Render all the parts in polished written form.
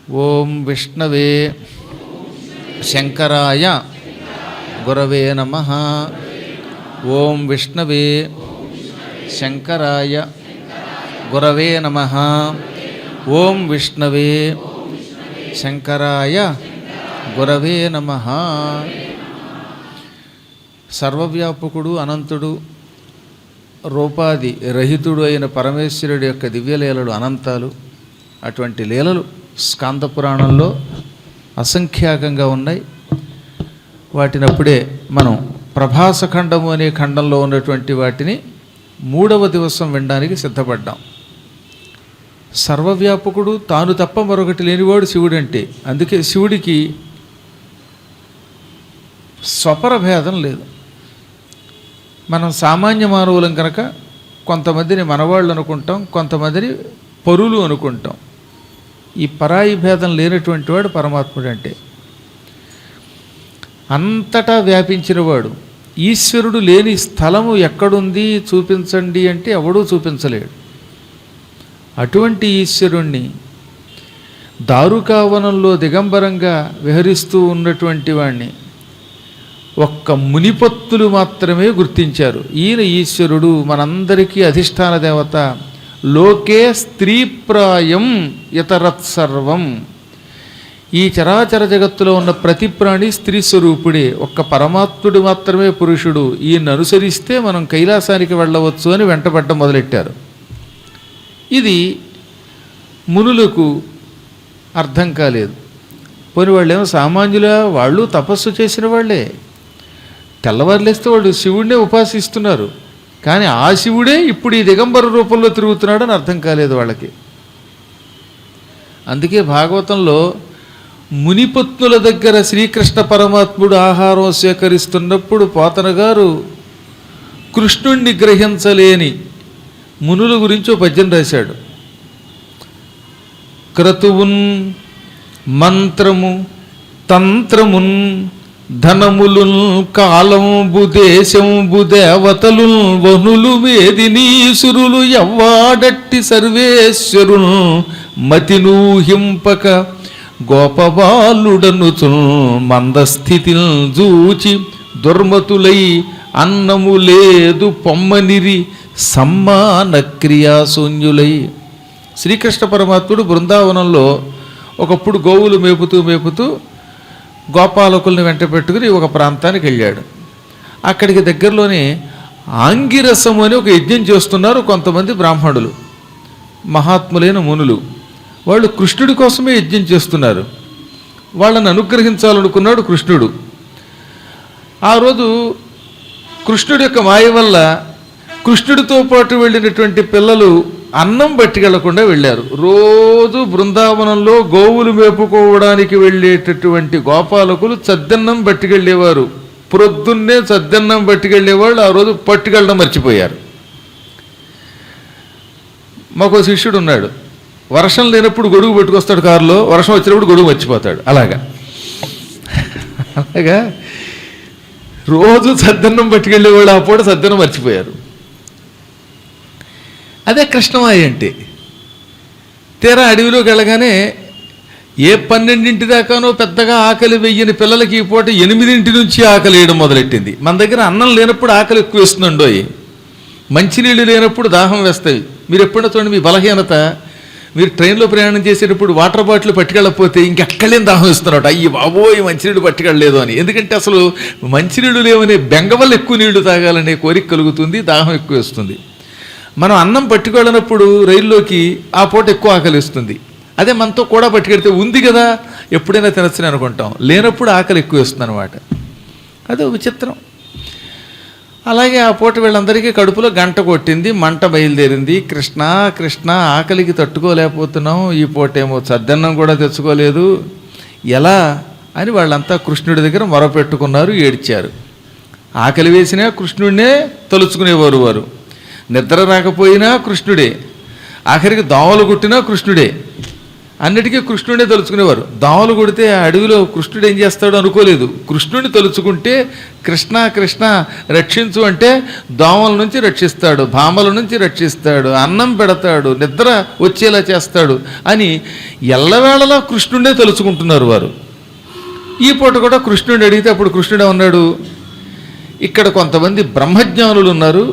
ఓం విష్ణవే శంకరాయ గురవే నమః. ఓం విష్ణవే శంకరాయ గురవే నమః. ఓం విష్ణవే శంకరాయ గురవే నమః. సర్వవ్యాపకుడు, అనంతుడు, రూపాది రహితుడు అయిన పరమేశ్వరుడి యొక్క దివ్యలీలలు అనంతాలు. అటువంటి లీలలు స్కాంద పురాణంలో అసంఖ్యాకంగా ఉన్నాయి. వాటినప్పుడే మనం ప్రభాసఖండము అనే ఖండంలో ఉన్నటువంటి వాటిని 3వ దివసం వినడానికి సిద్ధపడ్డాం. సర్వవ్యాపకుడు, తాను తప్ప మరొకటి లేనివాడు శివుడంటే. అందుకే శివుడికి స్వపర భేదం లేదు. మనం సామాన్య మానవులం కనుక కొంతమందిని మనవాళ్ళు అనుకుంటాం, కొంతమందిని పరులు అనుకుంటాం. ఈ పరాయి భేదం లేనటువంటి వాడు పరమాత్ముడు అంటే. అంతటా వ్యాపించినవాడు. ఈశ్వరుడు లేని స్థలము ఎక్కడుంది చూపించండి అంటే ఎవడూ చూపించలేడు. అటువంటి ఈశ్వరుణ్ణి దారుకావనంలో దిగంబరంగా విహరిస్తూ ఉన్నటువంటి వాణ్ణి ఒక్క మునిపత్తులు మాత్రమే గుర్తించారు. ఈయన ఈశ్వరుడు, మనందరికీ అధిష్టాన దేవత. లోకే స్త్రీప్రాయం ఇతరత్సర్వం. ఈ చరాచర జగత్తులో ఉన్న ప్రతి ప్రాణి స్త్రీ స్వరూపుడే. ఒక్క పరమాత్ముడు మాత్రమే పురుషుడు. ఈయన అనుసరిస్తే మనం కైలాసానికి వెళ్ళవచ్చు అని వెంటబడ్డం మొదలెట్టారు. ఇది మునులకు అర్థం కాలేదు. పోని వాళ్ళేమో సామాన్యుల, వాళ్ళు తపస్సు చేసిన వాళ్ళే. తెల్లవారులేస్తే వాళ్ళు శివుడినే ఉపాసిస్తున్నారు. కానీ ఆ శివుడే ఇప్పుడు ఈ దిగంబర రూపంలో తిరుగుతున్నాడని అర్థం కాలేదు వాళ్ళకి. అందుకే భాగవతంలో మునిపత్నుల దగ్గర శ్రీకృష్ణ పరమాత్ముడు ఆహారం స్వీకరిస్తున్నప్పుడు పోతన గారు కృష్ణుణ్ణి గ్రహించలేని మునుల గురించి ఓ పద్యం రాశాడు. క్రతువున్ మంత్రము తంత్రమున్ ధనములున్ కాలంబు దేశంబు దేవతలు వనులు మేదినీసురులు ఎవ్వాడట్టి సర్వేశ్వరును మతినూహింపక గోపబాలుడనుచున్ మందస్థితిని జూచి దుర్మతులై అన్నము లేదు పొమ్మనిరి సమ్మాన క్రియాశూన్యులై. శ్రీకృష్ణ పరమాత్ముడు బృందావనంలో ఒకప్పుడు గోవులు మేపుతూ గోపాలకుల్ని వెంట పెట్టుకుని ఒక ప్రాంతానికి వెళ్ళాడు. అక్కడికి దగ్గరలోనే ఆంగిరసము అని ఒక యజ్ఞం చేస్తున్నారు కొంతమంది బ్రాహ్మణులు, మహాత్ములైన మునులు. వాళ్ళు కృష్ణుడి కోసమే యజ్ఞం చేస్తున్నారు. వాళ్ళని అనుగ్రహించాలనుకున్నాడు కృష్ణుడు. ఆ రోజు కృష్ణుడి యొక్క మాయ వల్ల కృష్ణుడితో పాటు వెళ్ళినటువంటి పిల్లలు అన్నం పట్టుకెళ్లకుండా వెళ్ళారు. రోజు బృందావనంలో గోవులు మేపుకోవడానికి వెళ్ళేటటువంటి గోపాలకులు చద్దన్నం పట్టుకెళ్ళేవారు. ప్రొద్దున్నే చద్దన్నం పట్టుకెళ్ళేవాళ్ళు ఆ రోజు పట్టుకెళ్ళడం మర్చిపోయారు. మాకు శిష్యుడు ఉన్నాడు. వర్షం లేనప్పుడు గొడుగు పెట్టుకొస్తాడు కారులో, వర్షం వచ్చినప్పుడు గొడుగు మర్చిపోతాడు. అలాగా రోజు చద్దన్నం పట్టుకెళ్ళేవాళ్ళు ఆ పూట చద్దన్నం మర్చిపోయారు. అదే కృష్ణమాయ అంటే. తీరా అడవిలోకి వెళ్ళగానే ఏ 12 దాకానో పెద్దగా ఆకలి వెయ్యని పిల్లలకి ఈ పూట 8 నుంచి ఆకలి వేయడం మొదలెట్టింది. మన దగ్గర అన్నం లేనప్పుడు ఆకలి ఎక్కువ వేస్తుందండోయ్. మంచినీళ్ళు లేనప్పుడు దాహం వేస్తాయి. మీరు ఎప్పుడైనా చూడండి, మీ బలహీనత, మీరు ట్రైన్లో ప్రయాణం చేసేటప్పుడు వాటర్ బాటిల్ పట్టుకెళ్ళకపోతే ఇంకెక్కడేం దాహం ఇస్తున్నట్టు, అయ్యి బాబోయ్ మంచినీళ్ళు పట్టుకెళ్ళలేదు అని. ఎందుకంటే అసలు మంచినీళ్ళు లేవనే బెంగ వల్ల ఎక్కువ నీళ్లు తాగాలనే కోరిక కలుగుతుంది, దాహం ఎక్కువ వేస్తుంది. మనం అన్నం పట్టుకెళ్ళినప్పుడు రైల్లోకి ఆ పూట ఎక్కువ ఆకలి ఇస్తుంది. అదే మనతో కూడా పట్టుకెడితే ఉంది కదా ఎప్పుడైనా తినచ్చని అనుకుంటాం, లేనప్పుడు ఆకలి ఎక్కువ వేస్తుంది అనమాట. అదే విచిత్రం. అలాగే ఆ పూట వీళ్ళందరికీ కడుపులో గంట కొట్టింది, మంట బయలుదేరింది. కృష్ణ కృష్ణ ఆకలికి తట్టుకోలేకపోతున్నాం, ఈ పూట ఏమో చద్దన్నం కూడా తెచ్చుకోలేదు, ఎలా అని వాళ్ళంతా కృష్ణుడి దగ్గర మొరపెట్టుకున్నారు, ఏడ్చారు. ఆకలి వేసినా కృష్ణుడినే తలుచుకునేవారు వారు. నిద్ర రాకపోయినా కృష్ణుడే, ఆఖరికి దోమలు కుట్టినా కృష్ణుడే. అన్నిటికీ కృష్ణుడే తలుచుకునేవారు. దోమలు కొడితే ఆ అడవిలో కృష్ణుడు ఏం చేస్తాడు అనుకోలేదు. కృష్ణుడిని తలుచుకుంటే కృష్ణ కృష్ణ రక్షించు అంటే దోమల నుంచి రక్షిస్తాడు, భామల నుంచి రక్షిస్తాడు, అన్నం పెడతాడు, నిద్ర వచ్చేలా చేస్తాడు అని ఎల్లవేళలా కృష్ణుడే తలుచుకుంటున్నారు వారు. ఈ పూట కూడా కృష్ణుడిని అడిగితే అప్పుడు కృష్ణుడే ఉన్నాడు, ఇక్కడ కొంతమంది బ్రహ్మజ్ఞానులు ఉన్నారు,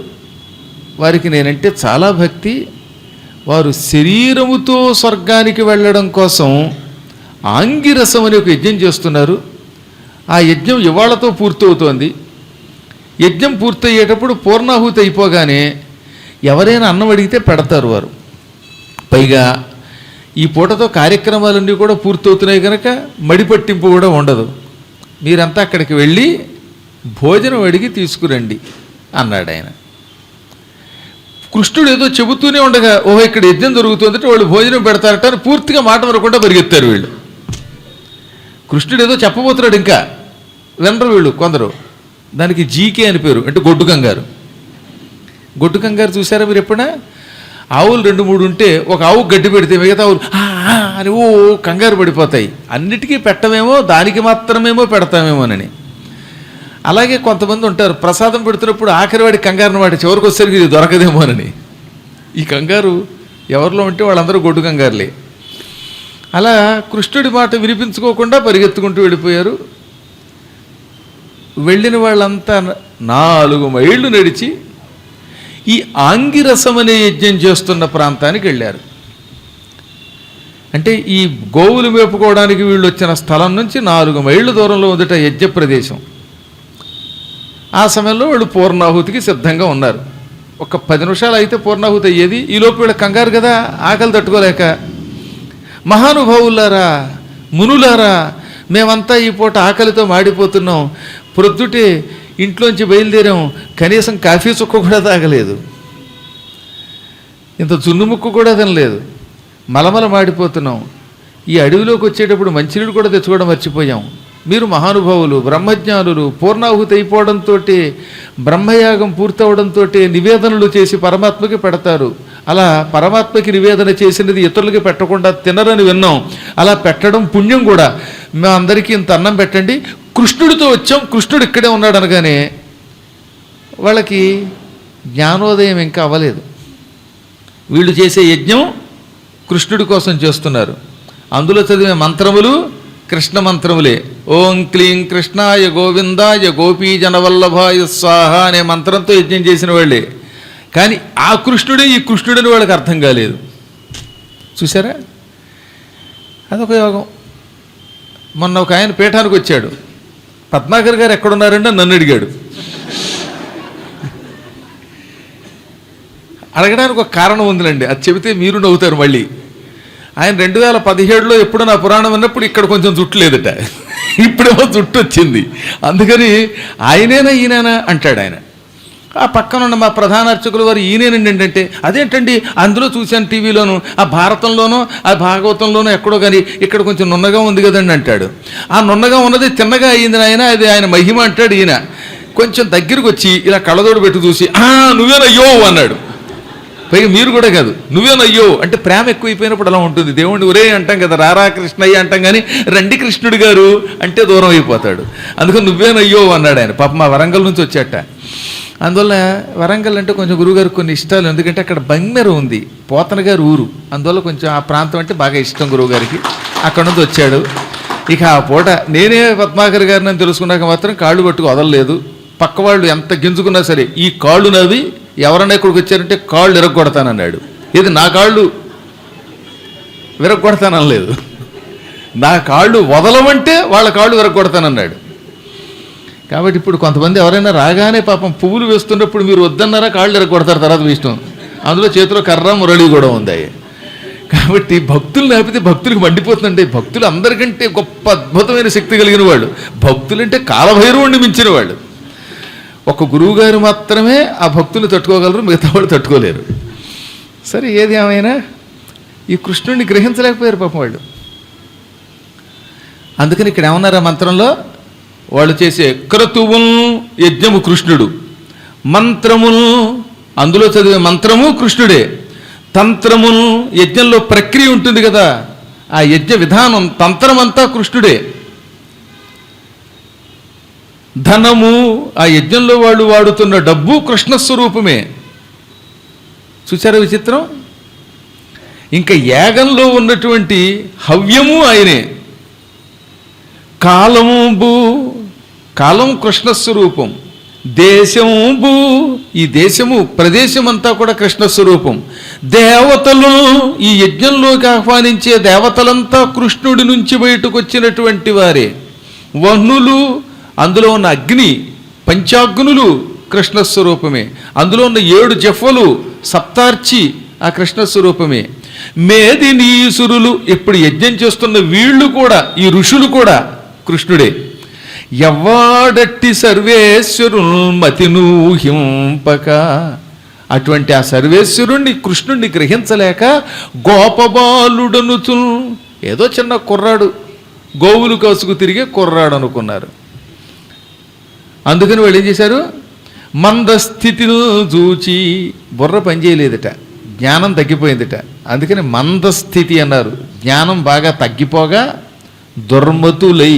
వారికి నేనంటే చాలా భక్తి, వారు శరీరముతో స్వర్గానికి వెళ్ళడం కోసం ఆంగిరసం అనే ఒక యజ్ఞం చేస్తున్నారు. ఆ యజ్ఞం ఇవాళతో పూర్తవుతోంది. యజ్ఞం పూర్తయ్యేటప్పుడు పూర్ణాహుతి అయిపోగానే ఎవరైనా అన్నం అడిగితే పెడతారు వారు. పైగా ఈ పూటతో కార్యక్రమాలన్నీ కూడా పూర్తవుతున్నాయి కనుక మడిపట్టింపు కూడా ఉండదు. మీరంతా అక్కడికి వెళ్ళి భోజనం అడిగి తీసుకురండి అన్నాడు ఆయన. కృష్ణుడు ఏదో చెబుతూనే ఉండగా ఓహో ఇక్కడ యజ్ఞం జరుగుతుందంటే వాళ్ళు భోజనం పెడతారట అని పూర్తిగా మాట వరకుండా పరిగెత్తారు వీళ్ళు. కృష్ణుడు ఏదో చెప్పబోతున్నాడు, ఇంకా వినరు వీళ్ళు కొందరు. దానికి జీకే అని పేరు, అంటే గొడ్డు కంగారు. గొడ్డు కంగారు చూసారా మీరు ఎప్పుడైనా? ఆవులు 2-3 ఉంటే ఒక ఆవు గడ్డి పెడితే మిగతా ఆవులు అని ఓ కంగారు పడిపోతాయి. అన్నిటికీ పెట్టమేమో, దానికి మాత్రమేమో పెడతామేమోనని. అలాగే కొంతమంది ఉంటారు, ప్రసాదం పెడుతున్నప్పుడు ఆఖరి వాడి కంగారుని వాడి చివరికి వచ్చేసరికి ఇది దొరకదేమోనని. ఈ కంగారు ఎవరిలో ఉంటే వాళ్ళందరూ గొడ్డు కంగారులే. అలా కృష్ణుడి మాట వినిపించుకోకుండా పరిగెత్తుకుంటూ వెళ్ళిపోయారు. వెళ్ళిన వాళ్ళంతా 4 మైళ్ళు నడిచి ఈ ఆంగిరసం అనే యజ్ఞం చేస్తున్న ప్రాంతానికి వెళ్ళారు. అంటే ఈ గోవులు మేపుకోవడానికి వీళ్ళు వచ్చిన స్థలం నుంచి 4 మైళ్ళ దూరంలో ఉందట యజ్ఞ ప్రదేశం. ఆ సమయంలో వాళ్ళు పూర్ణాహుతికి సిద్ధంగా ఉన్నారు. ఒక 10 నిమిషాలు అయితే పూర్ణాహుతి అయ్యేది. ఈలోపు వీళ్ళ కంగారు కదా, ఆకలి తట్టుకోలేక, మహానుభావులారా, మునులారా, మేమంతా ఈ పూట ఆకలితో మాడిపోతున్నాం, ప్రొద్దుటే ఇంట్లోంచి బయలుదేరాం, కనీసం కాఫీ చుక్క కూడా తాగలేదు, ఇంత జున్ను ముక్కు కూడా తినలేదు, మలమల మాడిపోతున్నాం, ఈ అడవిలోకి వచ్చేటప్పుడు మంచినీళ్ళు కూడా తెచ్చుకోవడం మర్చిపోయాం, మీరు మహానుభావులు, బ్రహ్మజ్ఞానులు, పూర్ణాహుతి అయిపోవడంతో, బ్రహ్మయాగం పూర్తవడంతో నివేదనలు చేసి పరమాత్మకి పెడతారు. అలా పరమాత్మకి నివేదన చేసినది ఇతరులకి పెట్టకుండా తినరని విన్నాం. అలా పెట్టడం పుణ్యం కూడా. మా అందరికీ ఇంత అన్నం పెట్టండి, కృష్ణుడితో వచ్చాం, కృష్ణుడు ఇక్కడే ఉన్నాడు అనగానే వాళ్ళకి జ్ఞానోదయం ఇంకా అవ్వలేదు. వీళ్ళు చేసే యజ్ఞం కృష్ణుడి కోసం చేస్తున్నారు. అందులో చదివే మంత్రములు కృష్ణ మంత్రములే. ఓం క్లీం కృష్ణాయ గోవిందాయ గోపీజనవల్లభాయ స్వాహ అనే మంత్రంతో యజ్ఞం చేసిన వాళ్ళే. కానీ ఆ కృష్ణుడే ఈ కృష్ణుడని వాళ్ళకి అర్థం కాలేదు. చూసారా, అదొక యోగం. మొన్న ఒక ఆయన పీఠానికి వచ్చాడు. పద్మాకర్ గారు ఎక్కడున్నారంటే నన్ను అడిగాడు. అడగడానికి ఒక కారణం ఉందిలేండి, అది చెబితే మీరు నవ్వుతారు మళ్ళీ. ఆయన 2017లో ఎప్పుడు నా పురాణం అన్నప్పుడు ఇక్కడ కొంచెం జుట్టు లేదట, ఇప్పుడేమో జుట్టు వచ్చింది. అందుకని ఆయనేనా ఈయనేనా అంటాడు ఆయన. ఆ పక్కన ఉన్న మా ప్రధాన అర్చకులు వారు ఈయనేనండి ఏంటంటే, అదేంటండి అందులో చూశాను టీవీలోను, ఆ భారతంలోనో ఆ భాగవతంలోనో ఎక్కడో, కానీ ఇక్కడ కొంచెం నున్నగా ఉంది కదండి అంటాడు. ఆ నున్నగా ఉన్నది తిన్నగా అయ్యింది ఆయన, అది ఆయన మహిమ అంటాడు ఈయన. కొంచెం దగ్గరికి వచ్చి ఇలా కళ్ళదోడు పెట్టి చూసి నువ్వేనయ్యో అన్నాడు. పైగా మీరు కూడా కాదు, నువ్వేనయ్యో అంటే ప్రేమ ఎక్కువైపోయినప్పుడు అలా ఉంటుంది. దేవుడిని ఒరే అంటాం కదా, రారా కృష్ణయ్య అంటాం, కానీ రండి కృష్ణుడు గారు అంటే దూరం అయిపోతాడు. అందుకని నువ్వేనయ్యో అన్నాడు ఆయన. పాప మా వరంగల్ నుంచి వచ్చాట. అందువల్ల వరంగల్ అంటే కొంచెం గురువుగారికి కొన్ని ఇష్టాలు, ఎందుకంటే అక్కడ బంగ్మెర ఉంది, పోతన గారి ఊరు. అందువల్ల కొంచెం ఆ ప్రాంతం అంటే బాగా ఇష్టం గురువుగారికి. అక్కడ నుంచి వచ్చాడు. ఇక ఆ పూట నేనే పద్మాకర్ గారిని అని తెలుసుకున్నాక మాత్రం కాళ్ళు పట్టుకు వదలలేదు. పక్క వాళ్ళు ఎంత గింజుకున్నా సరే ఈ కాళ్ళు నవి ఎవరన్నా ఇక్కడికి వచ్చారంటే కాళ్ళు విరగొడతానన్నాడు. ఇది నా కాళ్ళు విరగొడతానలేదు, నా కాళ్ళు వదలమంటే వాళ్ళ కాళ్ళు విరగొడతానన్నాడు. కాబట్టి ఇప్పుడు కొంతమంది ఎవరైనా రాగానే పాపం పువ్వులు వేస్తున్నప్పుడు మీరు వద్దన్నారా కాళ్ళు విరగొడతారు, తర్వాత మీ ఇష్టం. అందులో చేతిలో కర్ర మురళి కూడా ఉంది. కాబట్టి భక్తులు లేకపోతే భక్తులకు మండిపోతుందండి. భక్తులు అందరికంటే గొప్ప అద్భుతమైన శక్తి కలిగిన వాళ్ళు. భక్తులంటే కాలభైరవుణ్ణి మించిన వాళ్ళు. ఒక గురువుగారు మాత్రమే ఆ భక్తులు తట్టుకోగలరు, మిగతా వాళ్ళు తట్టుకోలేరు. సరే, ఏది ఏమైనా ఈ కృష్ణుడిని గ్రహించలేకపోయారు పాపం వాళ్ళు. అందుకని ఇక్కడ ఏమన్నారా మంత్రంలో, వాళ్ళు చేసే క్రతువుల్ యజ్ఞము కృష్ణుడు, మంత్రముల్ అందులో చదివే మంత్రము కృష్ణుడే, తంత్రముల్ యజ్ఞంలో ప్రక్రియ ఉంటుంది కదా, ఆ యజ్ఞ విధానం తంత్రమంతా కృష్ణుడే. ధనము, ఆ యజ్ఞంలో వాళ్ళు వాడుతున్న డబ్బు కృష్ణస్వరూపమే. చూసారా విచిత్రం? ఇంకా యాగంలో ఉన్నటువంటి హవ్యము ఆయనే. కాలము, కాలం కృష్ణస్వరూపం. దేశంబు, ఈ దేశము ప్రదేశమంతా కూడా కృష్ణస్వరూపం. దేవతలు, ఈ యజ్ఞంలోకి ఆహ్వానించే దేవతలంతా కృష్ణుడి నుంచి బయటకు వచ్చినటువంటి వారే. వహ్నులు, అందులో ఉన్న అగ్ని పంచాగ్నులు కృష్ణస్వరూపమే. అందులో ఉన్న 7 జఫలు సప్తార్చి ఆ కృష్ణస్వరూపమే. మేదినీసురులు, ఇప్పుడు యజ్ఞం చేస్తున్న వీళ్ళు కూడా, ఈ ఋషులు కూడా కృష్ణుడే. ఎవ్వాడట్టి సర్వేశ్వరులు మతినూహింపక, అటువంటి ఆ సర్వేశ్వరుణ్ణి కృష్ణుణ్ణి గ్రహించలేక గోపబాలుడనుచు, ఏదో చిన్న కుర్రాడు, గోవులు కాసుకు తిరిగే కుర్రాడు అనుకున్నారు. అందుకని వాళ్ళు ఏం చేశారు? మందస్థితిని చూచి, బుర్ర పనిచేయలేదట, జ్ఞానం తగ్గిపోయిందట. అందుకని మందస్థితి అన్నారు. జ్ఞానం బాగా తగ్గిపోగా దుర్మతులై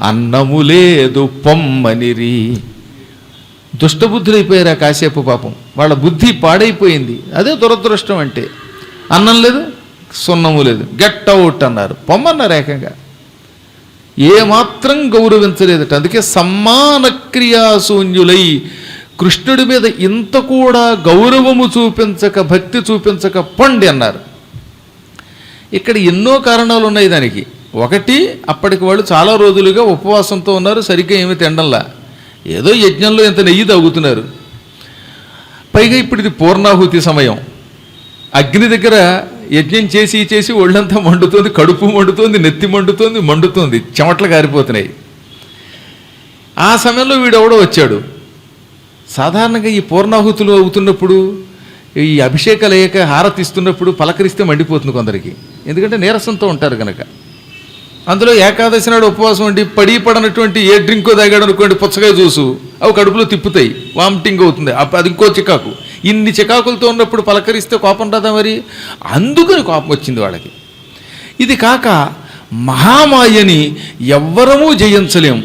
అన్నము లేదు పొమ్మనిరి, దుష్టబుద్ధులైపోయారు. కాసేపు పాపం వాళ్ళ బుద్ధి పాడైపోయింది. అదే దురదృష్టం అంటే. అన్నం లేదు, సున్నము లేదు, గెట్ అవుట్ అన్నారు, పొమ్మన్నారు ఏకంగా. ఏమాత్రం గౌరవించలేదట. అందుకే సమ్మాన క్రియాశూన్యులై, కృష్ణుడి మీద ఇంత కూడా గౌరవము చూపించక, భక్తి చూపించక పొండి అన్నారు. ఇక్కడ ఎన్నో కారణాలు ఉన్నాయి దానికి. ఒకటి, అప్పటికి వాళ్ళు చాలా రోజులుగా ఉపవాసంతో ఉన్నారు, సరిగ్గా ఏమీ తినడంలా, ఏదో యజ్ఞంలో ఇంత నెయ్యి తాగుతున్నారు. పైగా ఇప్పుడు ఇది పూర్ణాహుతి సమయం. అగ్ని దగ్గర యజ్ఞం చేసి చేసి ఒళ్ళంతా మండుతోంది, కడుపు మండుతోంది, నెత్తి మండుతోంది, చెమటలు కారిపోతున్నాయి. ఆ సమయంలో వీడెవడో వచ్చాడు. సాధారణంగా ఈ పూర్ణాహుతులు అవుతున్నప్పుడు, ఈ అభిషేకాలు అయ్యాక హారతిస్తున్నప్పుడు పలకరిస్తే మండిపోతుంది కొందరికి, ఎందుకంటే నీరసంతో ఉంటారు కనుక. అందులో ఏకాదశి నాడు ఉపవాసం ఉండి పడనటువంటి ఏ డ్రింకో తాగాడు అనుకోండి, పుచ్చకాయ జ్యూసు, అవి కడుపులో తిప్పుతాయి, వామిటింగ్ అవుతుంది, అది ఇంకో చికాకు. ఇన్ని చికాకులతో ఉన్నప్పుడు పలకరిస్తే కోపం రాదా మరి? అందుకని కోపం వచ్చింది వాళ్ళకి. ఇది కాక మహామాయని ఎవ్వరమూ జయించలేం.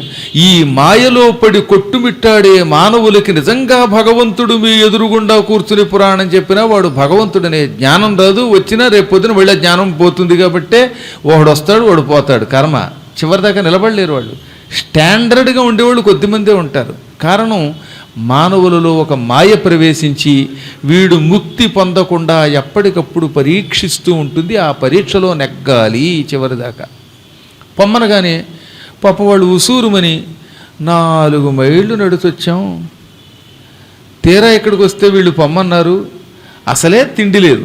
ఈ మాయలో పడి కొట్టుమిట్టాడే మానవులకి నిజంగా భగవంతుడు మీ ఎదురుగుండా కూర్చుని పురాణం చెప్పినా వాడు భగవంతుడనే జ్ఞానం రాదు. వచ్చినా రేపు పొద్దున వెళ్ళే జ్ఞానం పోతుంది. కాబట్టే వాడు వస్తాడు, వాడు పోతాడు. కర్మ చివరిదాకా నిలబడలేరు వాళ్ళు. స్టాండర్డ్గా ఉండేవాళ్ళు కొద్దిమందే ఉంటారు. కారణం, మానవులలో ఒక మాయ ప్రవేశించి వీడు ముక్తి పొందకుండా ఎప్పటికప్పుడు పరీక్షిస్తూ ఉంటుంది. ఆ పరీక్షలో నెగ్గాలి చివరిదాకా. పొమ్మనగానే పాప వాళ్ళు ఉసూరుమని 4 మైళ్ళు నడిచొచ్చాం. తీరా ఇక్కడికి వస్తే వీళ్ళు పొమ్మన్నారు. అసలే తిండి లేదు,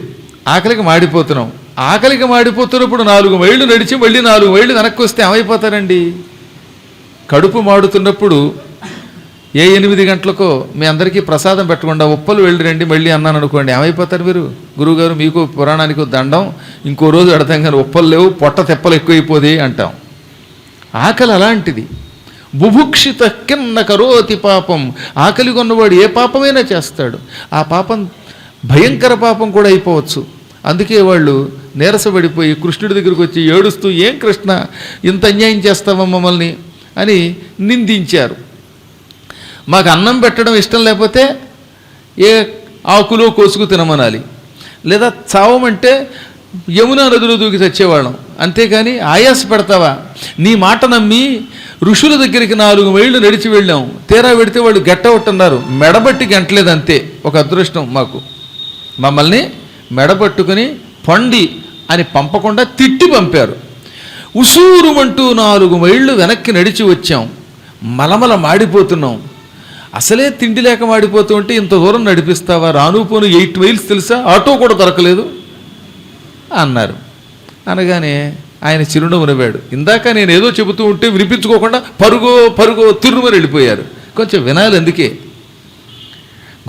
ఆకలికి మాడిపోతున్నాం. ఆకలికి మాడిపోతున్నప్పుడు 4 మైళ్ళు నడిచి మళ్ళీ 4 మైళ్ళు వెనక్కి వస్తే ఏమైపోతారండి? కడుపు మాడుతున్నప్పుడు ఏ 8 గంటలకో మీ అందరికీ ప్రసాదం పెట్టకుండా ఉప్పలు వెళ్ళి రండి మళ్ళీ అన్నాను అనుకోండి, ఏమైపోతారు మీరు? గురువుగారు మీకు పురాణానికి దండం, ఇంకో రోజు అడతాం కానీ ఉప్పలు లేవు, పొట్ట తెప్పలు ఎక్కువైపోతాయి అంటాం. ఆకలి అలాంటిది. బుభుక్షిత కిన్న కరోతి పాపం, ఆకలి కొన్నవాడు ఏ పాపమైనా చేస్తాడు. ఆ పాపం భయంకర పాపం కూడా అయిపోవచ్చు. అందుకే వాళ్ళు నీరసపడిపోయి కృష్ణుడి దగ్గరికి వచ్చి ఏడుస్తూ, ఏం కృష్ణ ఇంత అన్యాయం చేస్తావా మమ్మల్ని అని నిందించారు. మాకు అన్నం పెట్టడం ఇష్టం లేకపోతే ఏ ఆకులో కోసుకు తినమనాలి, లేదా చావమంటే యమునా నదిలో దూకి చచ్చేవాళ్ళం. అంతేకాని ఆయాస పెడతావా? నీ మాట నమ్మి ఋషుల దగ్గరికి 4 మైళ్ళు నడిచి వెళ్ళాం. తీరా పెడితే వాళ్ళు గెట్టవట్టున్నారు, మెడబట్టి గంటలేదు అంతే. ఒక అదృష్టం మాకు, మమ్మల్ని మెడబట్టుకుని పొండి అని పంపకుండా తిట్టి పంపారు. ఉసూరుమంటూ 4 మైళ్ళు వెనక్కి నడిచి వచ్చాం. మలమల మాడిపోతున్నాం. అసలే తిండి లేక మాడిపోతూ ఉంటే ఇంత దూరం నడిపిస్తావా? రానుపోను 8 మైల్స్ తెలుసా, ఆటో కూడా దొరకలేదు అన్నారు. అనగానే ఆయన చిరునవ్వు నవ్వాడు. ఇందాక నేను ఏదో చెబుతూ ఉంటే వినిపించుకోకుండా పరుగో తిరుమని వెళ్ళిపోయారు. కొంచెం వినాలి. అందుకే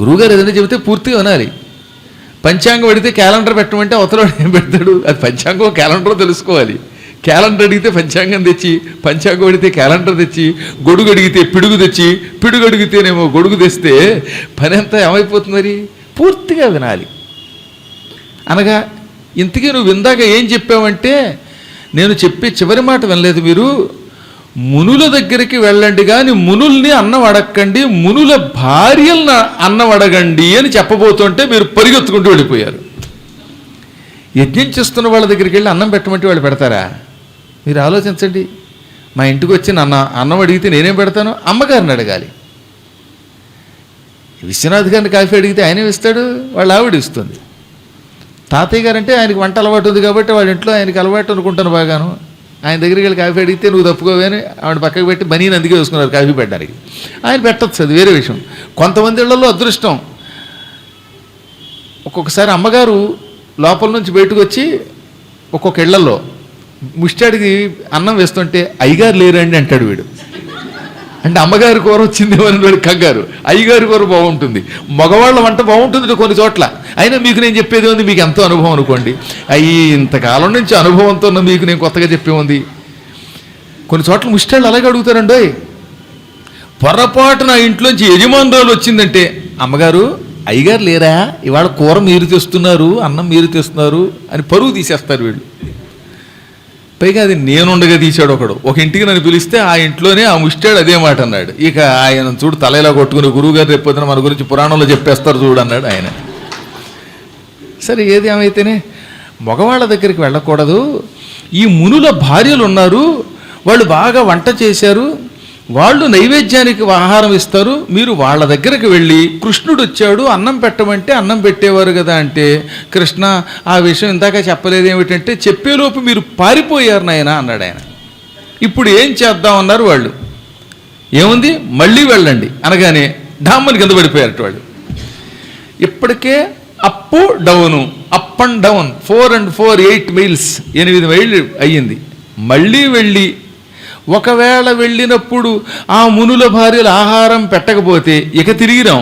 గురువుగారు ఏదైనా చెబితే పూర్తిగా వినాలి. పంచాంగం అడిగితే క్యాలెండర్ పెట్టమంటే అవతల ఏం పెడతాడు? అది పంచాంగం క్యాలెండర్ తెలుసుకోవాలి. క్యాలెండర్ అడిగితే పంచాంగం తెచ్చి, పంచాంగం అడిగితే క్యాలెండర్ తెచ్చి, గొడుగు అడిగితే పిడుగు తెచ్చి, పిడుగు అడిగితేనేమో గొడుగు తెస్తే పని అంతా ఏమైపోతుంది? మరి పూర్తిగా వినాలి. అనగా ఇంతకీ నువ్వు ఇందాక ఏం చెప్పావంటే, నేను చెప్పే చివరి మాట వినలేదు మీరు. మునుల దగ్గరికి వెళ్ళండి కానీ మునుల్ని అన్నం అడగండి, మునుల భార్యలను అన్నం అడగండి అని చెప్పబోతుంటే మీరు పరిగెత్తుకుంటూ వెళ్ళిపోయారు. యజ్ఞం చేస్తున్న వాళ్ళ దగ్గరికి వెళ్ళి అన్నం పెట్టమంటే వాళ్ళు పెడతారా? మీరు ఆలోచించండి. మా ఇంటికి వచ్చి అన్నం అడిగితే నేనేం పెడతాను? అమ్మగారిని అడగాలి. విశ్వనాథ్ గారిని కాఫీ అడిగితే ఆయనే ఇస్తాడు, వాళ్ళ ఆవిడ ఇస్తుంది. తాతయ్య గారంటే ఆయనకి వంట అలవాటు ఉంది కాబట్టి వాళ్ళ ఇంట్లో ఆయనకి అలవాటు అనుకుంటాను బాగాను. ఆయన దగ్గరికి వెళ్ళి కాఫీ అడిగితే నువ్వు తప్పుకోవని ఆవిడ పక్కకు పెట్టి బనీని అందుకే వేసుకున్నారు కాఫీ పెట్టడానికి. ఆయన పెట్టచ్చు, అది వేరే విషయం. కొంతమంది ఇళ్లలో అదృష్టం. ఒక్కొక్కసారి అమ్మగారు లోపల నుంచి బయటకు వచ్చి ఒక్కొక్క ఇళ్లలో ముష్టాడికి అన్నం వేస్తుంటే అయ్యగారు లేరండి అంటాడు వీడు. అంటే అమ్మగారి కూర వచ్చిందేమో అని వాడు కంగారు. అయ్యగారి కూర బాగుంటుంది, మగవాళ్ళ వంట బాగుంటుంది కొన్ని చోట్ల. అయినా మీకు నేను చెప్పేది ఉంది, మీకు ఎంతో అనుభవం అనుకోండి. ఇంతకాలం నుంచి అనుభవంతో ఉన్న మీకు నేను కొత్తగా చెప్పే ఉంది. కొన్ని చోట్ల ముష్టాళ్ళు అలాగే అడుగుతారండి. పొరపాటు నా ఇంట్లోంచి యజమానురాలు వచ్చిందంటే, అమ్మగారు అయ్యగారు లేరా, ఇవాళ కూర మీరు తెస్తున్నారు, అన్నం మీరు తెస్తున్నారు అని పరువు తీసేస్తారు వీళ్ళు. పైగా అది నేనుండగా తీశాడు ఒకడు. ఒక ఇంటికి నన్ను పిలిస్తే ఆ ఇంట్లోనే ఆ ముష్టాడు అదే మాట అన్నాడు. ఇక ఆయన చూడు తలైలా కొట్టుకుని గురువుగారు రేపొద్దున మన గురించి పురాణంలో చెప్పేస్తారు చూడు అన్నాడు ఆయన. సరే ఏది ఏమైతేనే మగవాళ్ళ దగ్గరికి వెళ్ళకూడదు. ఈ మునుల భార్యలు ఉన్నారు, వాళ్ళు బాగా వంట చేశారు, వాళ్ళు నైవేద్యానికి ఆహారం ఇస్తారు, మీరు వాళ్ళ దగ్గరికి వెళ్ళి కృష్ణుడు వచ్చాడు అన్నం పెట్టమంటే అన్నం పెట్టేవారు కదా అంటే, కృష్ణ ఆ విషయం ఇందాక చెప్పలేదు, ఏమిటంటే చెప్పేలోపు మీరు పారిపోయారు నాయన అన్నాడు ఆయన. ఇప్పుడు ఏం చేద్దామన్నారు వాళ్ళు. ఏముంది మళ్ళీ వెళ్ళండి అనగానే డామ్మని కింద పడిపోయారట వాళ్ళు. ఇప్పటికే up down, up and down 4 and 4 8 miles, 8 మైళ్ళు అయ్యింది. మళ్ళీ వెళ్ళి ఒకవేళ వెళ్ళినప్పుడు ఆ మునుల భార్యలు ఆహారం పెట్టకపోతే ఇక తిరిగిరాం.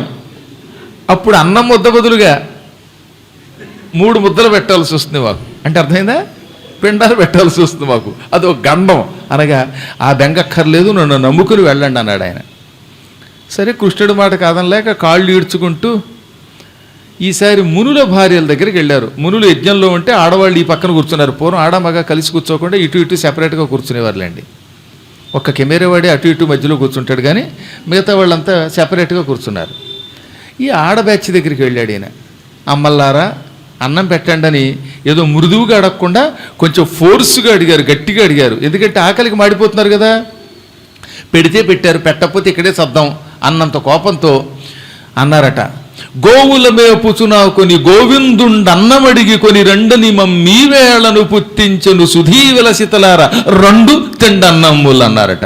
అప్పుడు అన్నం ముద్ద బదులుగా 3 ముద్దలు పెట్టాల్సి వస్తుంది మాకు. అంటే అర్థమైందా? పిండాలు పెట్టాల్సి వస్తుంది మాకు. అదొక గండం. అనగా ఆ బెంగక్కర్లేదు, నన్ను నమ్ముకుని వెళ్ళండి అన్నాడు ఆయన. సరే కృష్ణుడి మాట కాదనలేక కాళ్ళు ఈడ్చుకుంటూ ఈసారి మునుల భార్యల దగ్గరికి వెళ్ళారు. మునులు యజ్ఞంలో ఉంటే ఆడవాళ్ళు ఈ పక్కన కూర్చున్నారు. పూర్వం ఆడమగ కలిసి కూర్చోకుండా ఇటు ఇటు సెపరేట్గా కూర్చునేవారులేండి. ఒక్క కెమెరావాడి అటు ఇటు మధ్యలో కూర్చుంటాడు, కానీ మిగతా వాళ్ళంతా సెపరేట్గా కూర్చున్నారు. ఈ ఆడ బ్యాచ్ దగ్గరికి వెళ్ళాడు ఈయన. అమ్మల్లారా అన్నం పెట్టండి అని ఏదో మృదువుగా అడగకుండా కొంచెం ఫోర్స్గా అడిగారు, గట్టిగా అడిగారు. ఎందుకంటే ఆకలికి మాడిపోతున్నారు కదా. పెడితే పెట్టారు, పెట్టకపోతే ఇక్కడే సద్దాం అన్నంత కోపంతో అన్నారట. గోవుల మేపుచునా కొని గోవిందుండన్నమడిగి కొని రెండని మమ్మీవేళను పుట్టించను సుధీవిలసితలార 2 తిండన్నమ్ములు అన్నారట.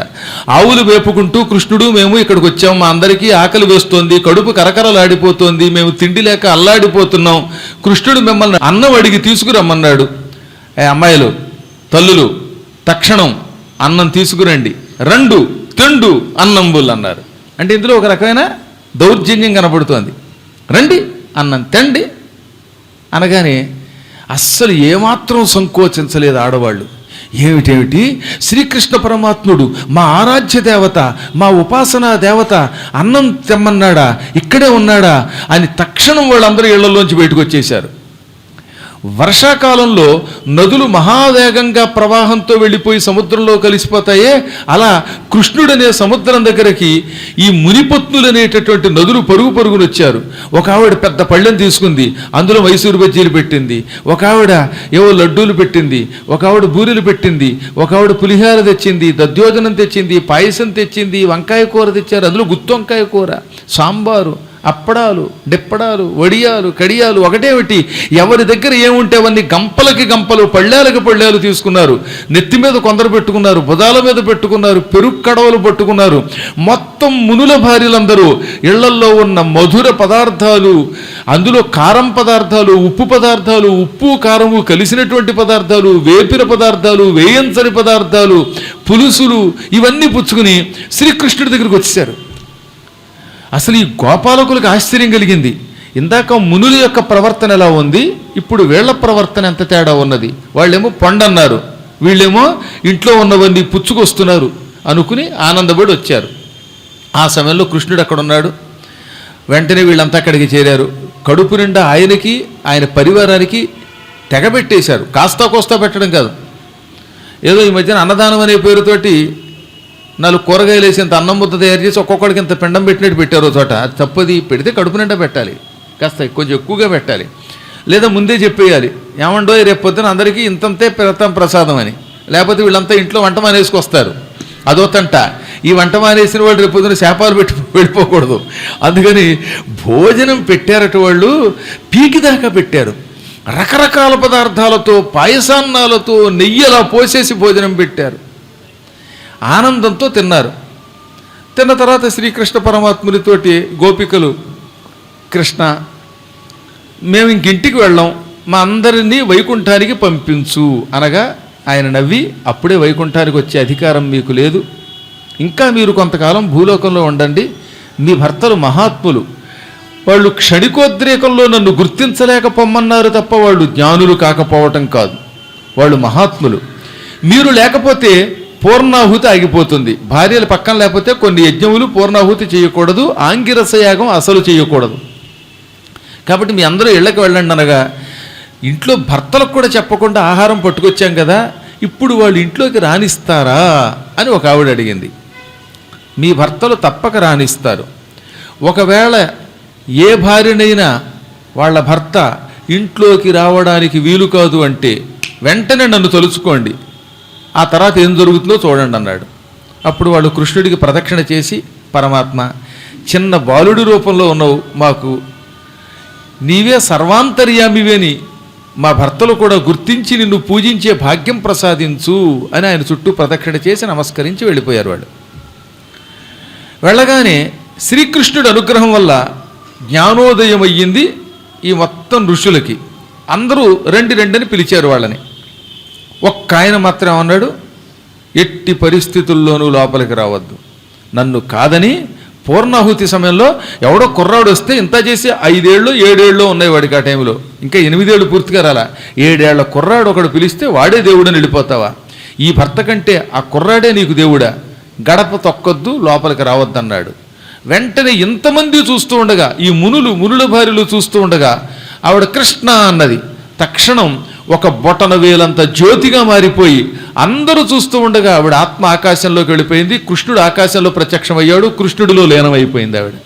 ఆవులు వేపుకుంటూ కృష్ణుడు మేము ఇక్కడికి వచ్చాము, మా అందరికీ ఆకలి వేస్తోంది, కడుపు కరకరలాడిపోతోంది, మేము తిండి లేక అల్లాడిపోతున్నాం, కృష్ణుడు మిమ్మల్ని అన్నం అడిగి తీసుకురమ్మన్నాడు. అమ్మాయిలు తల్లులు తక్షణం అన్నం తీసుకురండి, 2 తిండు అన్నంబులు అన్నారు. అంటే ఇందులో ఒక రకమైన దౌర్జన్యం కనపడుతోంది. రండి అన్నం తండి అనగానే అస్సలు ఏమాత్రం సంకోచించలేదు ఆడవాళ్ళు. ఏమిటేమిటి శ్రీకృష్ణ పరమాత్ముడు మా ఆరాధ్య దేవత, మా ఉపాసనా దేవత అన్నం తెమ్మన్నాడా, ఇక్కడే ఉన్నాడా అని తక్షణం వాళ్ళందరూ ఇళ్లలోంచి బయటకు వచ్చేశారు. వర్షాకాలంలో నదులు మహావేగంగా ప్రవాహంతో వెళ్ళిపోయి సముద్రంలో కలిసిపోతాయే, అలా కృష్ణుడనే సముద్రం దగ్గరికి ఈ మునిపత్నులు అనేటటువంటి నదులు పరుగు పరుగును వచ్చారు. ఒక ఆవిడ పెద్ద పళ్ళెం తీసుకుంది, అందులో మైసూరు బజ్జీలు పెట్టింది, ఒక ఆవిడ ఏవో లడ్డూలు పెట్టింది, ఒక ఆవిడ బూరెలు పెట్టింది, ఒక ఆవిడ పులిహార తెచ్చింది, దధ్యోజనం తెచ్చింది, పాయసం తెచ్చింది, వంకాయ కూర తెచ్చారు, అందులో గుత్తి వంకాయ కూర, సాంబారు, అప్పడాలు, డిప్పడాలు, వడియాలు, కడియాలు. ఒకటేమిటి, ఎవరి దగ్గర ఏముంటే అవన్నీ గంపలకి గంపలు, పళ్ళేలకి పళ్ళేలు తీసుకున్నారు. నెత్తి మీద కొందరు పెట్టుకున్నారు, బుధాల మీద పెట్టుకున్నారు, పెరుగు కడవలు పట్టుకున్నారు. మొత్తం మునుల భార్యలందరూ ఇళ్లల్లో ఉన్న మధుర పదార్థాలు, అందులో కారం పదార్థాలు, ఉప్పు పదార్థాలు, ఉప్పు కారము కలిసినటువంటి పదార్థాలు, వేపిన పదార్థాలు, వేయంచని పదార్థాలు, పులుసులు, ఇవన్నీ పుచ్చుకుని శ్రీకృష్ణుడి దగ్గరికి వచ్చేసారు. అసలు ఈ గోపాలకులకు ఆశ్చర్యం కలిగింది. ఇందాక మునుల యొక్క ప్రవర్తన ఎలా ఉంది, ఇప్పుడు వీళ్ల ప్రవర్తన ఎంత తేడా ఉన్నది. వాళ్ళేమో పండన్నారు, వీళ్ళేమో ఇంట్లో ఉన్నవన్నీ పుచ్చుకొస్తున్నారు అనుకుని ఆనందపడి వచ్చారు. ఆ సమయంలో కృష్ణుడు అక్కడ ఉన్నాడు. వెంటనే వీళ్ళంతా అక్కడికి చేరారు. కడుపు నిండా ఆయనకి ఆయన పరివారానికి తెగబెట్టేశారు. కాస్తా కోస్తా పెట్టడం కాదు, ఏదో ఈ మధ్యన అన్నదానం అనే పేరుతోటి 4 కూరగాయలు వేసి ఇంత అన్నం ముద్ద తయారు చేసి ఒక్కొక్కడికి ఇంత పిండం పెట్టినట్టు పెట్టారు చోట. అది తప్పది. పెడితే కడుపు నిండా పెట్టాలి, కాస్త కొంచెం ఎక్కువగా పెట్టాలి. లేదా ముందే చెప్పేయాలి, ఏమండో రేపు పొద్దున అందరికీ ఇంతంతే పెడతాం ప్రసాదం అని. లేకపోతే వీళ్ళంతా ఇంట్లో వంట మానేసుకొస్తారు, అదో తంట. ఈ వంట మానేసిన వాళ్ళు రేపు పొద్దున శాపాలు పెట్టి వెళ్ళిపోకూడదు. అందుకని భోజనం పెట్టారట వాళ్ళు, పీకి దాకా పెట్టారు. రకరకాల పదార్థాలతో, పాయసాన్నాలతో, నెయ్యలా పోసేసి భోజనం పెట్టారు. ఆనందంతో తిన్నారు. తిన్న తర్వాత శ్రీకృష్ణ పరమాత్మునితోటి గోపికలు, కృష్ణ మేము ఇంకింటికి వెళ్ళాం, మా అందరినీ వైకుంఠానికి పంపించు అనగా ఆయన నవ్వి, అప్పుడే వైకుంఠానికి వచ్చే అధికారం మీకు లేదు, ఇంకా మీరు కొంతకాలం భూలోకంలో ఉండండి. మీ భర్తలు మహాత్ములు, వాళ్ళు క్షణికోద్రేకంలో నన్ను గుర్తించలేకపోమన్నారు తప్ప వాళ్ళు జ్ఞానులు కాకపోవటం కాదు, వాళ్ళు మహాత్ములు. మీరు లేకపోతే పూర్ణాహుతి ఆగిపోతుంది. భార్యలు పక్కన లేకపోతే కొన్ని యజ్ఞములు పూర్ణాహుతి చేయకూడదు, ఆంగిరస యాగం అసలు చేయకూడదు. కాబట్టి మీ అందరూ ఇళ్ళకి వెళ్ళండి అనగా, ఇంట్లో భర్తలకు కూడా చెప్పకుండా ఆహారం పట్టుకొచ్చాం కదా, ఇప్పుడు వాళ్ళు ఇంట్లోకి రానిస్తారా అని ఒక ఆవిడ అడిగింది. మీ భర్తలు తప్పక రానిస్తారు. ఒకవేళ ఏ భార్యనైనా వాళ్ళ భర్త ఇంట్లోకి రావడానికి వీలు కాదు అంటే వెంటనే నన్ను తలుచుకోండి, ఆ తర్వాత ఏం జరుగుతుందో చూడండి అన్నాడు. అప్పుడు వాళ్ళు కృష్ణుడికి ప్రదక్షిణ చేసి, పరమాత్మ చిన్న బాలుడి రూపంలో ఉన్నావు, మాకు నీవే సర్వాంతర్యామివేని మా భర్తలు కూడా గుర్తించి నిన్ను పూజించే భాగ్యం ప్రసాదించు అని ఆయన చుట్టూ ప్రదక్షిణ చేసి నమస్కరించి వెళ్ళిపోయారు. వాళ్ళు వెళ్ళగానే శ్రీకృష్ణుడి అనుగ్రహం వల్ల జ్ఞానోదయం అయ్యింది ఈ మొత్తం ఋషులకి. అందరూ రెండని పిలిచారు వాళ్ళని. ఒక్క ఆయన మాత్రం ఏమన్నాడు, ఎట్టి పరిస్థితుల్లోనూ లోపలికి రావద్దు, నన్ను కాదని. పూర్ణాహుతి సమయంలో ఎవడో కుర్రాడు వస్తే ఇంత చేసి 5 ఏళ్ళు 7 ఏళ్ళు ఉన్నాయి వాడికి. ఆ టైంలో ఇంకా 8 ఏళ్ళు పూర్తిగా రాలా. 7 ఏళ్ల కుర్రాడు ఒకడు పిలిస్తే వాడే దేవుడని వెళ్ళిపోతావా? ఈ భర్త కంటే ఆ కుర్రాడే నీకు దేవుడా? గడప తొక్కొద్దు, లోపలికి రావద్దన్నాడు. వెంటనే ఇంతమంది చూస్తూ ఉండగా, ఈ మునుల భార్యలు చూస్తూ ఉండగా ఆవిడ కృష్ణ అన్నది. తక్షణం ఒక బొటన వేలంత జ్యోతిగా మారిపోయి అందరూ చూస్తూ ఉండగా ఆవిడ ఆత్మ ఆకాశంలోకి వెళ్ళిపోయింది. కృష్ణుడు ఆకాశంలో ప్రత్యక్షమయ్యాడు, కృష్ణుడిలో లీనమైపోయింది ఆవిడ.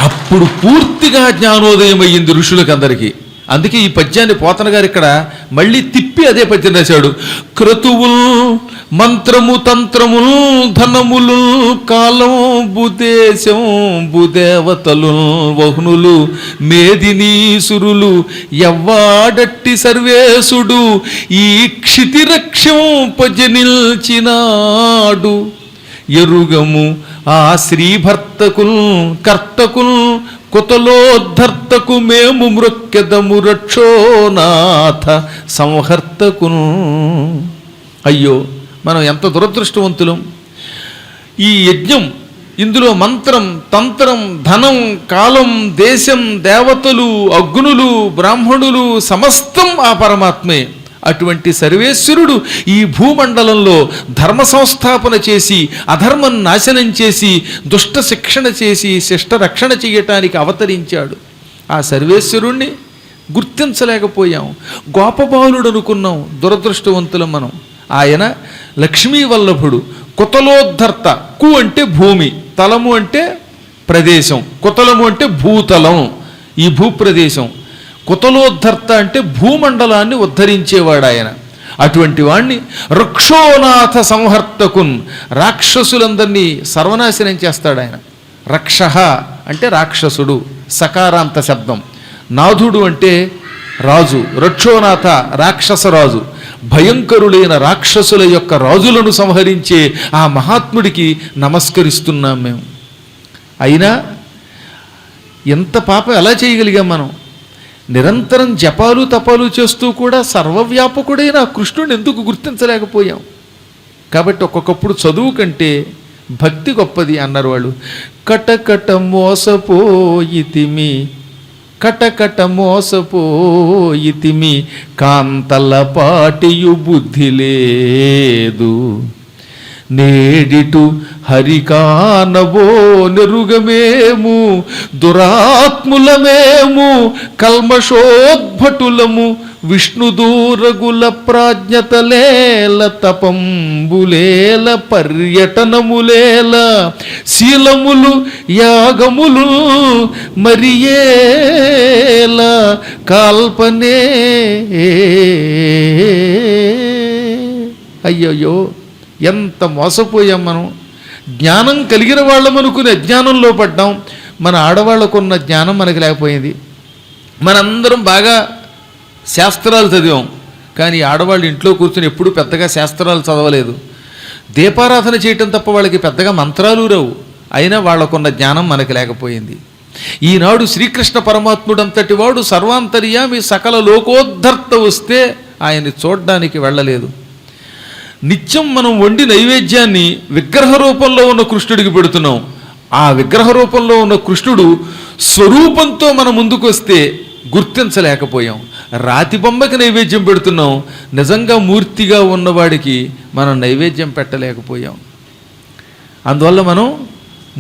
అప్పుడు పూర్తిగా జ్ఞానోదయం అయ్యింది ఋషులకందరికీ. అందుకే ఈ పద్యాన్ని పోతన గారు ఇక్కడ మళ్ళీ తిప్పి అదే పద్యం రాశాడు. క్రతువుల్ మంత్రము తంత్రముల్ ధనములు కాలంబు దేశంబు దేవతలు వహ్నులు మేదినీసురులు ఎవ్వాడట్టి సర్వేశుడు ఈ క్షితిరక్షంపజనిల్చినాడు ఎరుగము ఆ శ్రీభర్తకుల్ కర్తకుల్ కుతలోద్ధర్తకు మేము మృక్కెదము రక్షోనాథ సంహర్తకును. అయ్యో మనం ఎంత దురదృష్టవంతులం. ఈ యజ్ఞం, ఇందులో మంత్రం తంత్రం ధనం కాలం దేశం దేవతలు అగ్నులు బ్రాహ్మణులు సమస్తం ఆ పరమాత్మే. అటువంటి సర్వేశ్వరుడు ఈ భూమండలంలో ధర్మ సంస్థాపన చేసి అధర్మం నాశనం చేసి దుష్ట శిక్షణ చేసి శిష్ట రక్షణ చేయటానికి అవతరించాడు. ఆ సర్వేశ్వరుణ్ణి గుర్తించలేకపోయాం, గోపబాలుడు అనుకున్నాం. దురదృష్టవంతులం మనం. ఆయన లక్ష్మీ వల్లభుడు, కుతలోద్ధర్త. కు అంటే భూమి, తలము అంటే ప్రదేశం, కుతలము అంటే భూతలం, ఈ భూప్రదేశం. కుతలోద్ధర్త అంటే భూమండలాన్ని ఉద్ధరించేవాడు ఆయన. అటువంటి వాణ్ణి రక్షోనాథ సంహర్తకున్, రాక్షసులందరినీ సర్వనాశనం చేస్తాడు ఆయన. రక్ష అంటే రాక్షసుడు, సకారాంత శబ్దం. నాథుడు అంటే రాజు, రక్షోనాథ రాక్షసరాజు. భయంకరులైన రాక్షసుల యొక్క రాజులను సంహరించే ఆ మహాత్ముడికి నమస్కరిస్తున్నాం మేము. అయినా ఎంత పాపం ఎలా చేయగలిగాం మనం? నిరంతరం జపాలు తపాలు చేస్తూ కూడా సర్వవ్యాపకుడైన కృష్ణుడిని ఎందుకు గుర్తించలేకపోయాం? కాబట్టి ఒక్కొక్కప్పుడు చదువు కంటే భక్తి గొప్పది అన్నారు వాళ్ళు. కటకట మోసపోయితిమి కటకట మోసపోయితిమి కాంతల పాటియు బుద్ధి లేదు నేడిటు హరికానవో నెరుగమేము దురాత్ములమేము కల్మషోద్భటులము విష్ణుదూరగుల ప్రాజ్ఞతలేల తపంబులేల పర్యటనములేల శీలములు యాగములు మరియేల కాల్పనే. అయ్యయ్యో, ఎంత మోసపోయాం మనం. జ్ఞానం కలిగిన వాళ్ళం అనుకుని అజ్ఞానంలో పడ్డాం. మన ఆడవాళ్ళకున్న జ్ఞానం మనకి లేకపోయింది. మనందరం బాగా శాస్త్రాలు చదివాం, కానీ ఆడవాళ్ళు ఇంట్లో కూర్చొని ఎప్పుడూ పెద్దగా శాస్త్రాలు చదవలేదు. దీపారాధన చేయటం తప్ప వాళ్ళకి పెద్దగా మంత్రాలు రావు. అయినా వాళ్ళకున్న జ్ఞానం మనకి లేకపోయింది. ఈనాడు శ్రీకృష్ణ పరమాత్ముడు అంతటి వాడు సర్వాంతర్యామి సకల లోకోద్ధర్త వస్తే ఆయన్ని చూడ్డానికి వెళ్ళలేదు. నిత్యం మనం వండి నైవేద్యాన్ని విగ్రహ రూపంలో ఉన్న కృష్ణుడికి పెడుతున్నాం. ఆ విగ్రహ రూపంలో ఉన్న కృష్ణుడు స్వరూపంతో మన ముందుకు వస్తే గుర్తించలేకపోయాం. రాతి బొమ్మకి నైవేద్యం పెడుతున్నాం, నిజంగా మూర్తిగా ఉన్నవాడికి మనం నైవేద్యం పెట్టలేకపోయాం. అందువల్ల మనం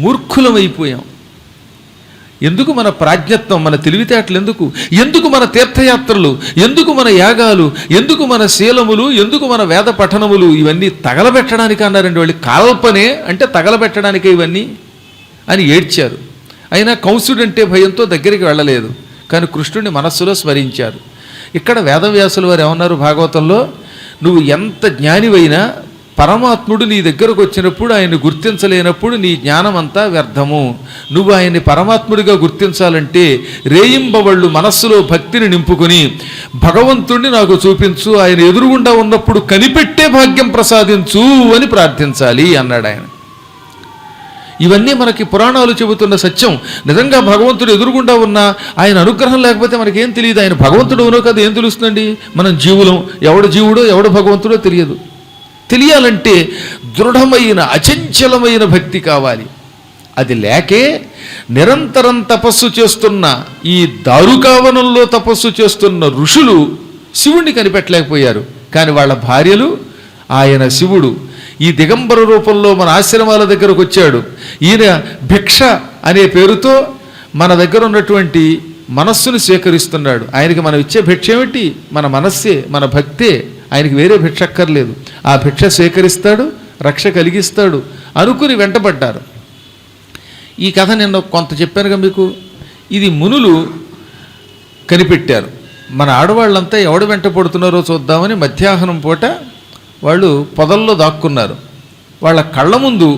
మూర్ఖులమైపోయాం. ఎందుకు మన ప్రాజ్ఞత్వం, మన తెలివితేటలు ఎందుకు? ఎందుకు మన తీర్థయాత్రలు, ఎందుకు మన యాగాలు, ఎందుకు మన శీలములు, ఎందుకు మన వేద పఠనములు? ఇవన్నీ తగలబెట్టడానికి అన్నారండి వాళ్ళు. కాల్పనే అంటే తగలబెట్టడానికి ఇవన్నీ అని ఏడ్చారు. అయినా కంసుడంటే భయంతో దగ్గరికి వెళ్ళలేదు, కానీ కృష్ణుడిని మనస్సులో స్మరించారు. ఇక్కడ వేదవ్యాసులు వారు ఏమన్నారు భాగవతంలో, నువ్వు ఎంత జ్ఞానివైనా పరమాత్ముడు నీ దగ్గరకు వచ్చినప్పుడు ఆయన్ని గుర్తించలేనప్పుడు నీ జ్ఞానం అంతా వ్యర్థము. నువ్వు ఆయన్ని పరమాత్ముడిగా గుర్తించాలంటే రేయింబవళ్ళు మనస్సులో భక్తిని నింపుకొని భగవంతుడిని నాకు చూపించు, ఆయన ఎదురుగుండా ఉన్నప్పుడు కనిపెట్టే భాగ్యం ప్రసాదించు అని ప్రార్థించాలి అన్నాడు ఆయన. ఇవన్నీ మనకి పురాణాలు చెబుతున్న సత్యం. నిజంగా భగవంతుడు ఎదురుగుండా ఉన్నా ఆయన అనుగ్రహం లేకపోతే మనకేం తెలియదు. ఆయన భగవంతుడు ఉనో కదా ఏం తెలుస్తుందండి? మనం జీవులం, ఎవడు జీవుడో ఎవడు భగవంతుడో తెలియదు. తెలియాలంటే దృఢమైన అచంచలమైన భక్తి కావాలి. అది లేకే నిరంతరం తపస్సు చేస్తున్న ఈ దారుకావనంలో తపస్సు చేస్తున్న ఋషులు శివుణ్ణి కనిపెట్టలేకపోయారు. కానీ వాళ్ళ భార్యలు ఆయన శివుడు ఈ దిగంబర రూపంలో మన ఆశ్రమాల దగ్గరకు వచ్చాడు. ఈయన భిక్ష అనే పేరుతో మన దగ్గర ఉన్నటువంటి మనస్సును స్వీకరిస్తున్నాడు. ఆయనకి మనం ఇచ్చే భిక్ష ఏమిటి? మన మనస్సే, మన భక్తే. ఆయనకి వేరే భిక్ష అక్కర్లేదు. ఆ భిక్ష స్వీకరిస్తాడు, రక్ష కలిగిస్తాడు అనుకుని వెంటబడ్డారు. ఈ కథ నిన్న కొంత చెప్పానుగా మీకు. ఇది మునులు కనిపెట్టారు. మన ఆడవాళ్ళంతా ఎవడు వెంట పడుతున్నారో చూద్దామని మధ్యాహ్నం పూట వాళ్ళు పొదల్లో దాక్కున్నారు. వాళ్ళ కళ్ళ ముందు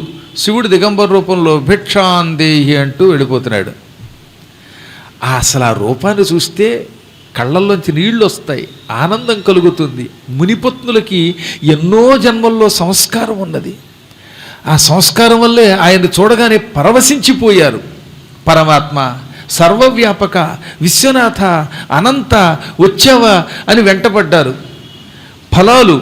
శివుడి దిగంబర రూపంలో భిక్షాందేహి అంటూ వెళ్ళిపోతున్నాడు. అసలు ఆ రూపాన్ని చూస్తే కళ్ళల్లోంచి నీళ్లు వస్తాయి, ఆనందం కలుగుతుంది. మునిపత్నులకి ఎన్నో జన్మల్లో సంస్కారం ఉన్నది. ఆ సంస్కారం వల్లే ఆయన్ని చూడగానే పరవశించిపోయారు. పరమాత్మ, సర్వవ్యాపక, విశ్వనాథ, అనంత, వచ్చావా అని వెంటపడ్డారు. ఫలాలు,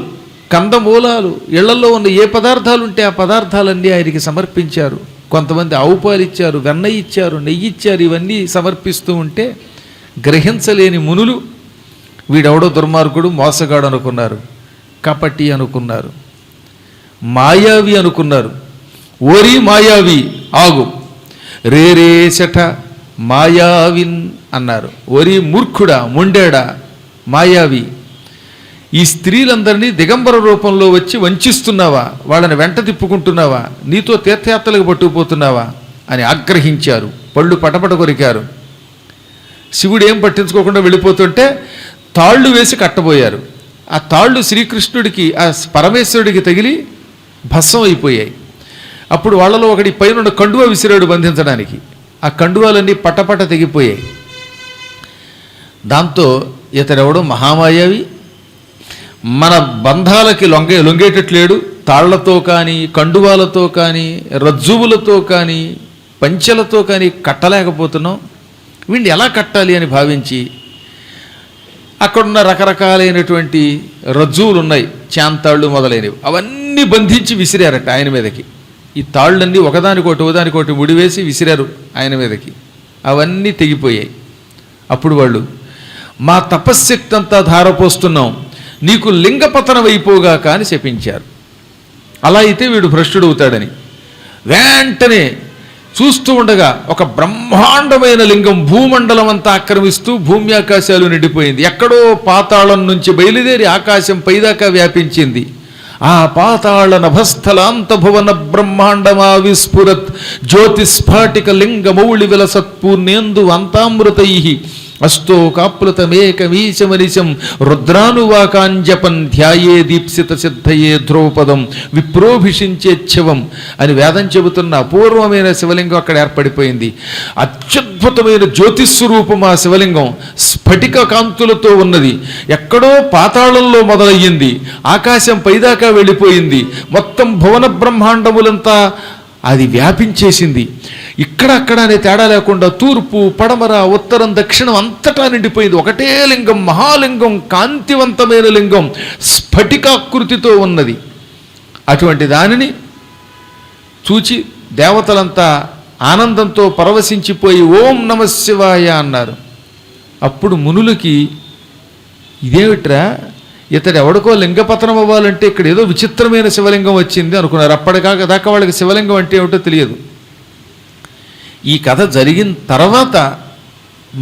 కందమూలాలు, ఇళ్లలో ఉన్న ఏ పదార్థాలు ఉంటే ఆ పదార్థాలన్నీ ఆయనకి సమర్పించారు. కొంతమంది ఆవు పాలు ఇచ్చారు, వెన్న ఇచ్చారు, నెయ్యి ఇచ్చారు. ఇవన్నీ సమర్పిస్తూ ఉంటే గ్రహించలేని మునులు వీడెవడో దుర్మార్గుడు, మోసగాడు అనుకున్నారు, కపటి అనుకున్నారు, మాయావి అనుకున్నారు. ఓరి మాయావి ఆగు, రేరేసట మాయావిన్ అన్నారు. ఓరి మూర్ఖుడా, ముండేడా, మాయావి, ఈ స్త్రీలందరినీ దిగంబర రూపంలో వచ్చి వంచిస్తున్నావా? వాళ్ళని వెంట తిప్పుకుంటున్నావా? నీతో తీర్థయాత్రలకు పట్టుకుపోతున్నావా అని ఆగ్రహించారు. పళ్ళు పటపట కొరికారు. శివుడు ఏం పట్టించుకోకుండా వెళ్ళిపోతుంటే తాళ్ళు వేసి కట్టబోయారు. ఆ తాళ్ళు శ్రీకృష్ణుడికి, ఆ పరమేశ్వరుడికి తగిలి భస్మం అయిపోయాయి. అప్పుడు వాళ్ళలో ఒకటి పైన కండువా విసిరాడు బంధించడానికి. ఆ కండువాలన్నీ పటపట తెగిపోయాయి. దాంతో ఇతడెవడో మహామాయావి, మన బంధాలకి లొంగేటట్లేడు. తాళ్లతో కానీ, కండువాలతో కానీ, రజ్జువులతో కానీ, పంచెలతో కానీ కట్టలేకపోతున్నాం. వీడిని ఎలా కట్టాలి అని భావించి అక్కడున్న రకరకాలైనటువంటి రజ్జువులు ఉన్నాయి, చాంతాళ్ళు మొదలైనవి, అవన్నీ బంధించి విసిరారట ఆయన మీదకి. ఈ తాళ్ళన్నీ ఒకదానికోటి ముడివేసి విసిరారు ఆయన మీదకి. అవన్నీ తెగిపోయాయి. అప్పుడు వాళ్ళు, మా తపశ్శక్తి అంతా ధారపోస్తున్నాం, నీకు లింగపతనం అయిపోగాక అని శపించారు. అలా అయితే వీడు భ్రష్టుడవుతాడని. వెంటనే చూస్తూ ఉండగా ఒక బ్రహ్మాండమైన లింగం భూమండలం అంతా ఆక్రమిస్తూ భూమి ఆకాశాలు నిండిపోయింది. ఎక్కడో పాతాళం నుంచి బయలుదేరి ఆకాశం పైదాకా వ్యాపించింది. ఆ పాతాళ నభస్థలాంత భువన బ్రహ్మాండమా విస్ఫురత్ జ్యోతిస్ఫాటిక లింగ మౌళి విలసత్పూర్ణేందు అంతామృతై అస్తోకాప్లుతమేకమీశమనిశం రుద్రానువాకాంజపన్ ధ్యాయే దీప్సిత సిద్ధయే ధ్రువపదం విప్రోభిషించేచ్ఛవం అని వేదం చెబుతున్న అపూర్వమైన శివలింగం అక్కడ ఏర్పడిపోయింది. అత్యద్భుతమైన జ్యోతిస్వరూపం ఆ శివలింగం స్ఫటిక కాంతులతో ఉన్నది. ఎక్కడో పాతాళంలో మొదలయ్యింది, ఆకాశం పైదాకా వెళ్ళిపోయింది, మొత్తం భువన బ్రహ్మాండములంతా అది వ్యాపించేసింది. ఇక్కడక్కడ అనే తేడా లేకుండా తూర్పు పడమర ఉత్తరం దక్షిణం అంతటా నిండిపోయింది. ఒకటే లింగం, మహాలింగం, కాంతివంతమైన లింగం, స్ఫటికాకృతితో ఉన్నది. అటువంటి దానిని చూచి దేవతలంతా ఆనందంతో పరవశించిపోయి ఓం నమ శివాయ అన్నారు. అప్పుడు మునులకి ఇదేమిట్రా, ఇతడు ఎవడికో లింగపతనం అవ్వాలంటే ఇక్కడ ఏదో విచిత్రమైన శివలింగం వచ్చింది అనుకున్నారు. అప్పటిదాకా వాళ్ళకి శివలింగం అంటే ఏమిటో తెలియదు. ఈ కథ జరిగిన తర్వాత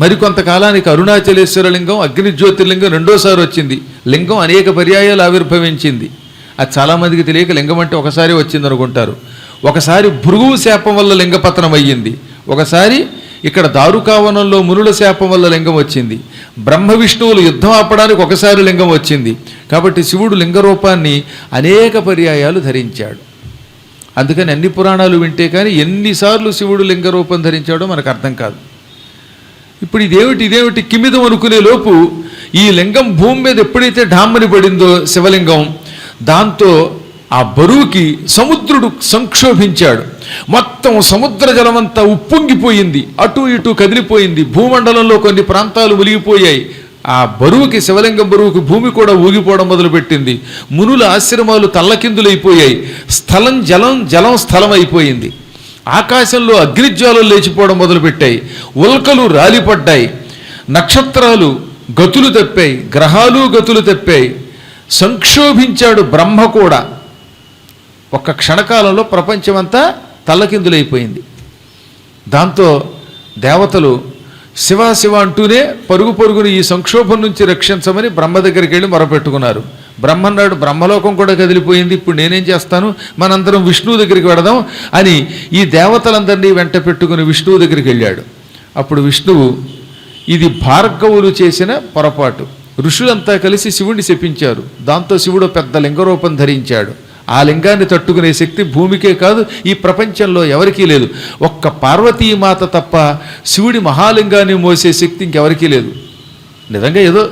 మరికొంతకాలానికి అరుణాచలేశ్వర లింగం, అగ్ని జ్యోతిర్లింగం రెండోసారి వచ్చింది. లింగం అనేక పర్యాయాలు ఆవిర్భవించింది. అది చాలామందికి తెలియక లింగం అంటే ఒకసారి వచ్చింది అనుకుంటారు. ఒకసారి భృగువు శాపం వల్ల లింగపతనం అయ్యింది, ఒకసారి ఇక్కడ దారుకావనంలో మునుల శాపం వల్ల లింగం వచ్చింది, బ్రహ్మ విష్ణువులు యుద్ధం ఆపడానికి ఒకసారి లింగం వచ్చింది. కాబట్టి శివుడు లింగరూపాన్ని అనేక పర్యాయాలు ధరించాడు. అందుకని అన్ని పురాణాలు వింటే కానీ ఎన్నిసార్లు శివుడు లింగరూపం ధరించాడో మనకు అర్థం కాదు. ఇప్పుడు ఇదేమిటి కిమిదం అనుకునే లోపు ఈ లింగం భూమి మీద ఎప్పుడైతే ఢామ్మని పడిందో శివలింగం, దాంతో ఆ బరువుకి సముద్రుడు సంక్షోభించాడు. మొత్తం సముద్ర జలమంతా ఉప్పొంగిపోయింది, అటు ఇటు కదిలిపోయింది. భూమండలంలో కొన్ని ప్రాంతాలు మునిగిపోయాయి. ఆ బరువుకి, శివలింగం బరువుకి భూమి కూడా ఊగిపోవడం మొదలుపెట్టింది. మునుల ఆశ్రమాలు తల్లకిందులైపోయాయి. స్థలం జలం, జలం స్థలం అయిపోయింది. ఆకాశంలో అగ్నిజ్వాలలు లేచిపోవడం మొదలుపెట్టాయి. ఉల్కలు రాలిపడ్డాయి. నక్షత్రాలు గతులు తప్పాయి, గ్రహాలు గతులు తప్పాయి. సంక్షోభించాడు బ్రహ్మ కూడా. ఒక్క క్షణకాలంలో ప్రపంచమంతా తల్లకిందులైపోయింది. దాంతో దేవతలు శివ శివ అంటూనే పరుగు పరుగుని ఈ సంక్షోభం నుంచి రక్షించమని బ్రహ్మ దగ్గరికి వెళ్ళి మొరపెట్టుకున్నారు. బ్రహ్మన్నాడు, బ్రహ్మలోకం కూడా కదిలిపోయింది, ఇప్పుడు నేనేం చేస్తాను, మనందరం విష్ణువు దగ్గరికి వెడదాం అని ఈ దేవతలందరినీ వెంట పెట్టుకుని విష్ణువు దగ్గరికి వెళ్ళాడు. అప్పుడు విష్ణువు, ఇది భార్గవులు చేసిన పొరపాటు, ఋషులంతా కలిసి శివుణ్ణి శపించారు. దాంతో శివుడు పెద్ద లింగరూపం ధరించాడు. ఆ లింగాన్ని తట్టుకునే శక్తి భూమికే కాదు, ఈ ప్రపంచంలో ఎవరికీ లేదు. ఒక్క పార్వతీమాత తప్ప శివుడి మహాలింగాన్ని మోసే శక్తి ఇంకెవరికీ లేదు. నిజంగా ఏదో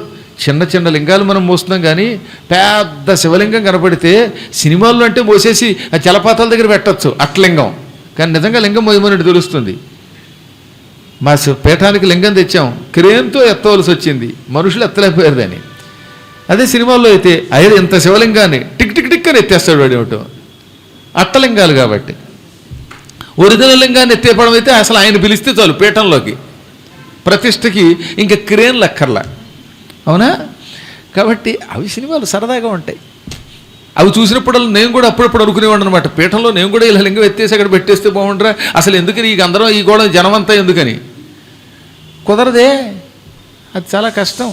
చిన్న చిన్న లింగాలు మనం మోస్తున్నాం, కానీ పెద్ద శివలింగం కనపడితే సినిమాల్లో అంటే మోసేసి ఆ జలపాతాల దగ్గర పెట్టచ్చు అట్లింగం, కానీ నిజంగా లింగం మోయమన్నట్టు తెలుస్తుంది. మా పీఠానికి లింగం తెచ్చాం, క్రేన్తో ఎత్తవలసి వచ్చింది, మనుషులు ఎత్తలేకపోయారు దాన్ని. అదే సినిమాల్లో అయితే అయ్యే ఇంత శివలింగాన్ని టిక్ టిక్ టిక్ అని ఎత్తేస్తాడు వాడు. ఏమిటో అట్టలింగాలు కాబట్టి. ఒరిజినల్ లింగాన్ని ఎత్తేపడం అయితే అసలు ఆయన పిలిస్తే చాలు పీఠంలోకి, ప్రతిష్టకి ఇంకా క్రేన్లు అక్కర్లా, అవునా? కాబట్టి అవి సినిమాలు సరదాగా ఉంటాయి. అవి చూసినప్పుడు నేను కూడా అప్పుడప్పుడు అనుకునేవాడు అనమాట, పీఠంలో నేను కూడా ఇలా లింగం ఎత్తేసి అక్కడ పెట్టేస్తే బాగుండరా, అసలు ఎందుకని ఈ అందరం ఈ గోడ జనమంతా ఎందుకని. కుదరదే, అది చాలా కష్టం.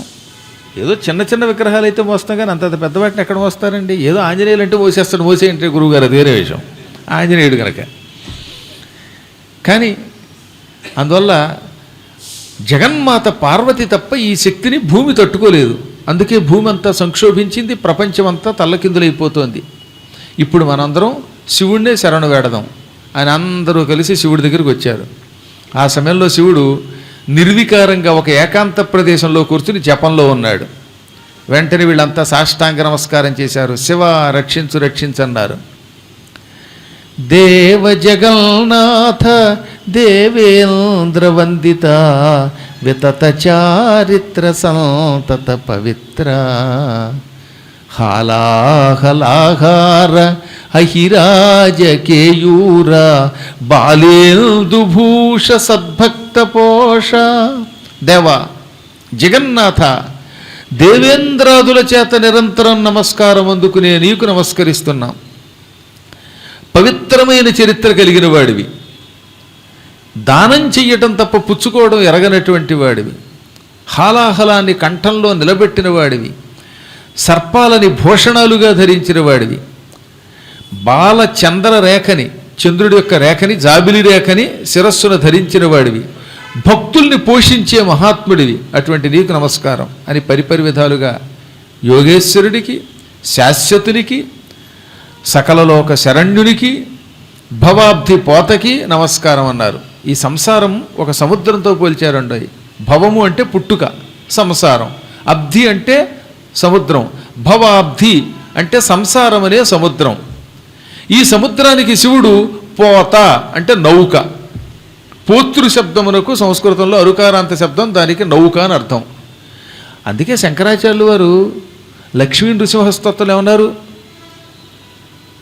ఏదో చిన్న చిన్న విగ్రహాలు అయితే మోస్తాం, కానీ అంత పెద్ద వాటిని ఎక్కడ మోస్తారండి. ఏదో ఆంజనేయులు అంటే మోసేస్తాడు, మోసేయంటే గురువుగారు, అది వేరే విషయం, ఆంజనేయుడు కనుక. కానీ అందువల్ల జగన్మాత పార్వతి తప్ప ఈ శక్తిని భూమి తట్టుకోలేదు. అందుకే భూమి అంతా సంక్షోభించింది, ప్రపంచం అంతా తల్లకిందులైపోతోంది. ఇప్పుడు మనందరం శివుడినే శరణు వేడదాం అని అందరూ కలిసి శివుడి దగ్గరికి వచ్చారు. ఆ సమయంలో శివుడు నిర్వికారంగా ఒక ఏకాంత ప్రదేశంలో కూర్చుని జపంలో ఉన్నాడు. వెంటనే వీళ్ళంతా సాష్టాంగ నమస్కారం చేశారు. శివ రక్షించు రక్షించన్నారు. దేవ జగన్నాథ దేవేంద్ర వందిత వితత చారిత్ర సంతత పవిత్ర హాలాహలాహార అహిరాజ కేయూర బాలేందుభూష సద్భక్త పోష. దేవ జగన్నాథ, దేవేంద్రాదుల చేత నిరంతరం నమస్కారం అందుకునే నీకు నమస్కరిస్తున్నాం. పవిత్రమైన చరిత్ర కలిగిన వాడివి, దానం చెయ్యటం తప్ప పుచ్చుకోవడం ఎరగనటువంటి వాడివి, హాలాహలాన్ని కంఠంలో నిలబెట్టిన వాడివి, సర్పాలని భూషణాలుగా ధరించిన వాడివి, బాల చంద్ర రేఖని, చంద్రుడి యొక్క రేఖని, జాబిలి రేఖని శిరస్సును ధరించిన వాడివి, భక్తుల్ని పోషించే మహాత్ముడివి, అటువంటి నీకు నమస్కారం అని పరిపరి విధాలుగా యోగేశ్వరుడికి, శాశ్వతునికి, సకలలోక శరణ్యునికి, భవాబ్ధి పోతకి నమస్కారం అన్నారు. ఈ సంసారం ఒక సముద్రంతో పోల్చారండి. భవము అంటే పుట్టుక, సంసారం, అబ్ధి అంటే సముద్రం, భవాబ్ధి అంటే సంసారం అనే సముద్రం. ఈ సముద్రానికి శివుడు పోత అంటే నౌక. పోతృ శబ్దమునకు సంస్కృతంలో అరుకారాంత శబ్దం, దానికి నౌక అని అర్థం. అందుకే శంకరాచార్యులు వారు లక్ష్మీ నృసింహ స్తోత్రం ఏమన్నారు?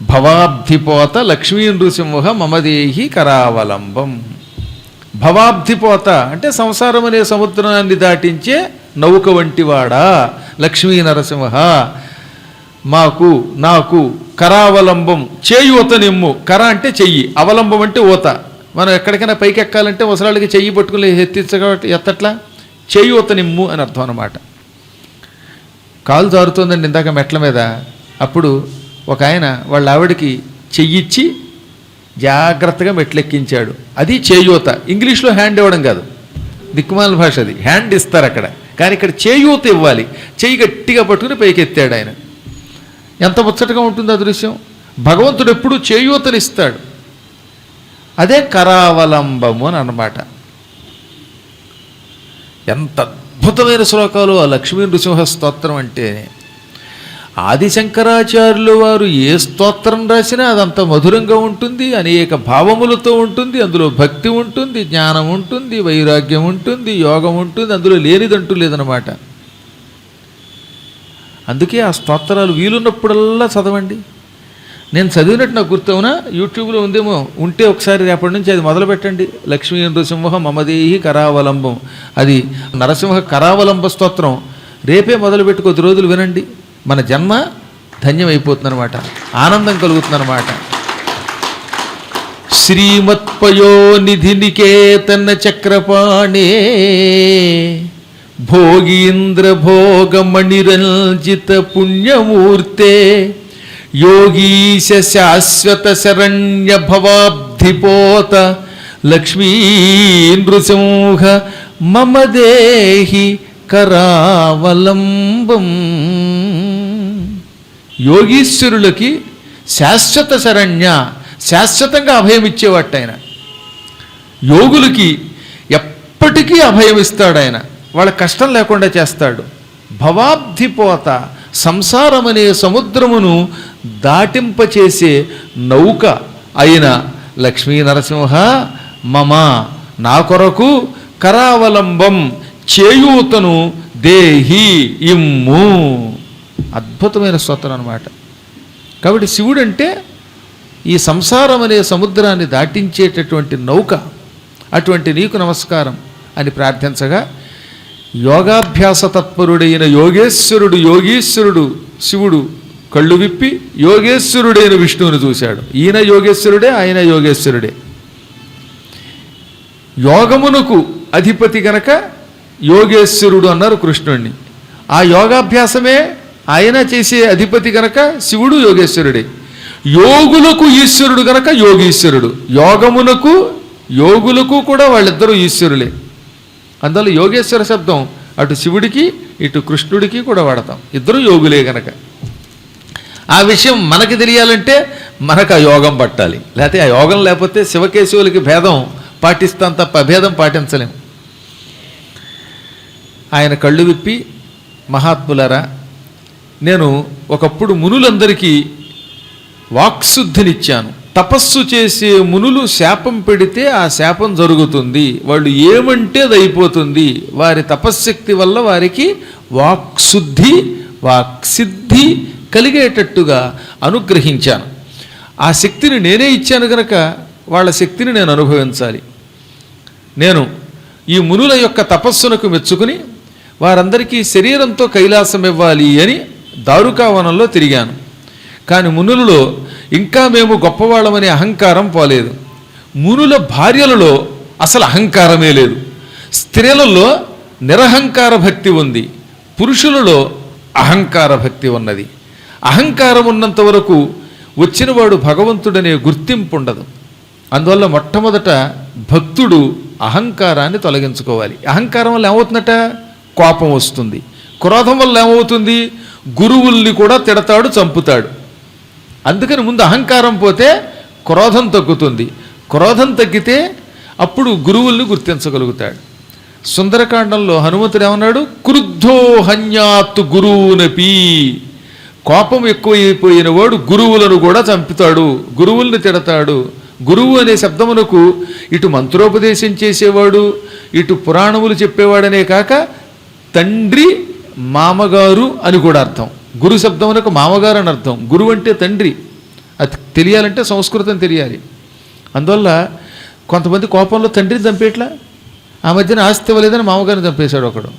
భవాబ్ధిపోత లక్ష్మీ నృసింహ మమదేహి కరావలంబం. భవాబ్ధిపోత అంటే సంసారం అనే సముద్రాన్ని దాటించే నౌక వంటివాడా లక్ష్మీ నరసింహ, మాకు నాకు కరావలంబం చేయూత నిమ్ము. కర అంటే చెయ్యి, అవలంబం అంటే ఊత. మనం ఎక్కడికైనా పైకి ఎక్కాలంటే ముసలాళ్ళకి చెయ్యి పట్టుకుని ఎత్తట్లా, చేయూత నిమ్ము అని అర్థం అన్నమాట. కాలు జారుతుందండి ఇందాక మెట్ల మీద, అప్పుడు ఒక ఆయన వాళ్ళ ఆవిడికి చెయ్యిచ్చి జాగ్రత్తగా మెట్లెక్కించాడు. అది చేయూత. ఇంగ్లీష్లో హ్యాండ్ ఇవ్వడం కాదు, దిక్కుమాల భాష అది, హ్యాండ్ ఇస్తారు అక్కడ, కానీ ఇక్కడ చేయూత ఇవ్వాలి. చెయ్యి గట్టిగా పట్టుకుని పైకి ఎత్తాడు ఆయన. ఎంత ముచ్చటగా ఉంటుంది ఆ దృశ్యం. భగవంతుడు ఎప్పుడు చేయూతనిస్తాడు. అదే కరావలంబము అని అన్నమాట. ఎంత అద్భుతమైన శ్లోకాలు ఆ లక్ష్మీ నృసింహ స్తోత్రం అంటే. ఆదిశంకరాచార్యులు వారు ఏ స్తోత్రం రాసినా అదంత మధురంగా ఉంటుంది, అనేక భావములతో ఉంటుంది. అందులో భక్తి ఉంటుంది, జ్ఞానం ఉంటుంది, వైరాగ్యం ఉంటుంది, యోగం ఉంటుంది. అందులో లేనిదంటూ లేదనమాట. అందుకే ఆ స్తోత్రాలు వీలున్నప్పుడల్లా చదవండి. నేను చదివినట్టు నాకు గుర్తవునా, యూట్యూబ్లో ఉందేమో, ఉంటే ఒకసారి రేపటి నుంచి అది మొదలు పెట్టండి. లక్ష్మీ నృసింహ మమదేహి కరావలంబం, అది నరసింహ కరావలంబ స్తోత్రం. రేపే మొదలుపెట్టి కొద్ది రోజులు వినండి. మన జన్మ ధన్యమైపోతుందన్నమాట, ఆనందం కలుగుతుందన్నమాట. శ్రీమత్పయో నిధి నికేతన చక్రపాణే భోగీంద్ర భోగమణిరంజిత పుణ్యమూర్తే యోగీశ శాశ్వత శరణ్య భవాబ్ధిపోత లక్ష్మీ నృసింహ మమ దేహి కరావలంబం. యోగీశ్వరులకి శాశ్వత శరణ్య, శాశ్వతంగా అభయమిచ్చేవాట ఆయన. యోగులకి ఎప్పటికీ అభయమిస్తాడు ఆయన, వాళ్ళ కష్టం లేకుండా చేస్తాడు. భవాబ్ధిపోత, సంసారమనే సముద్రమును దాటింపచేసే నౌక అయిన లక్ష్మీ నరసింహ మమ నా కొరకు కరావలంబం చేయూతను దేహి ఇమ్ము. అద్భుతమైన స్తోత్రం అన్నమాట. కాబట్టి శివుడు అంటే ఈ సంసారం అనే సముద్రాన్ని దాటించేటటువంటి నౌక. అటువంటి నీకు నమస్కారం అని ప్రార్థించగా యోగాభ్యాస తత్పరుడైన యోగీశ్వరుడు శివుడు కళ్ళు విప్పి యోగేశ్వరుడైన విష్ణువుని చూశాడు. ఈయన యోగేశ్వరుడే, ఆయన యోగేశ్వరుడే. యోగమునకు అధిపతి గనక యోగేశ్వరుడు అన్నారు కృష్ణుడిని. ఆ యోగాభ్యాసమే ఆయన చేసే అధిపతి గనక శివుడు యోగేశ్వరుడే. యోగులకు ఈశ్వరుడు గనక యోగీశ్వరుడు. యోగులకు కూడా వాళ్ళిద్దరూ ఈశ్వరులే. అందువల్ల యోగేశ్వర శబ్దం అటు శివుడికి ఇటు కృష్ణుడికి కూడా వాడతాం, ఇద్దరు యోగులే గనక. ఆ విషయం మనకి తెలియాలంటే మనకు ఆ యోగం పట్టాలి. లేకపోతే ఆ యోగం లేకపోతే శివకేశవులకి భేదం పాటిస్తాం తప్ప అభేదం పాటించలేం. ఆయన కళ్ళు విప్పి, మహాత్ములరా, నేను ఒకప్పుడు మునులందరికీ వాక్శుద్ధినిచ్చాను. తపస్సు చేసే మునులు శాపం పెడితే ఆ శాపం జరుగుతుంది, వాళ్ళు ఏమంటే అది అయిపోతుంది. వారి తపశ్శక్తి వల్ల వారికి వాక్శుద్ధి వాక్సిద్ధి కలిగేటట్టుగా అనుగ్రహించాను. ఆ శక్తిని నేనే ఇచ్చాను కనుక వాళ్ళ శక్తిని నేను అనుభవించాలి. నేను ఈ మునుల యొక్క తపస్సునకు మెచ్చుకుని వారందరికీ శరీరంతో కైలాసం ఇవ్వాలి అని దారుకావనంలో తిరిగాను. కానీ మునులలో ఇంకా మేము గొప్పవాళ్ళమనే అహంకారం పోలేదు. మునుల భార్యలలో అసలు అహంకారమే లేదు. స్త్రీలలో నిరహంకార భక్తి ఉంది, పురుషులలో అహంకార భక్తి ఉన్నది. అహంకారం ఉన్నంత వరకు వచ్చినవాడు భగవంతుడనే గుర్తింపు ఉండదు. అందువల్ల మొట్టమొదట భక్తుడు అహంకారాన్ని తొలగించుకోవాలి. అహంకారం వల్ల ఏమవుతుందట? కోపం వస్తుంది. క్రోధం వల్ల ఏమవుతుంది? గురువుల్ని కూడా తిడతాడు, చంపుతాడు. అందుకని ముందు అహంకారం పోతే క్రోధం తగ్గుతుంది. క్రోధం తగ్గితే అప్పుడు గురువుల్ని గుర్తించగలుగుతాడు. సుందరకాండంలో హనుమంతుడు ఏమన్నాడు? క్రుద్ధో హన్యాత్ గురువునపి. కోపం ఎక్కువైపోయిన వాడు గురువులను కూడా చంపుతాడు, గురువుల్ని తిడతాడు. గురువు అనే శబ్దమునకు ఇటు మంత్రోపదేశం చేసేవాడు, ఇటు పురాణములు చెప్పేవాడనే కాక తండ్రి, మామగారు అని కూడా అర్థం. గురు శబ్దమునకు మామగారు అని అర్థం. గురువు అంటే తండ్రి. అది తెలియాలంటే సంస్కృతం తెలియాలి. అందువల్ల కొంతమంది కోపంలో తండ్రిని చంపేట్లా. ఆ మధ్యన ఆస్తి ఇవ్వలేదని మామగారిని చంపేశాడు ఒకడు.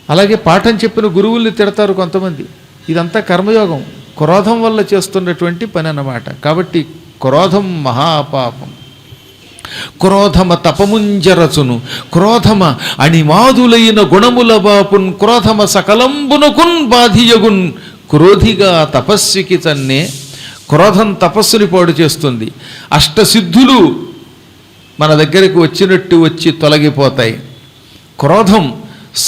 అలాగే పాఠం చెప్పిన గురువుల్ని తిడతారు కొంతమంది. ఇదంతా కర్మయోగం, క్రోధం వల్ల చేస్తున్నటువంటి పని అన్నమాట. కాబట్టి క్రోధం మహాపాపం. క్రోధమ తపముంజరచును, క్రోధమ అణిమాదులైన గుణముల బాపున్, క్రోధమ సకలంబునకున్ బాధియగున్, క్రోధిగా తపస్వికి తన్నే. క్రోధం తపస్సుని పాడు చేస్తుంది. అష్టసిద్ధులు మన దగ్గరకు వచ్చినట్టు వచ్చి తొలగిపోతాయి. క్రోధం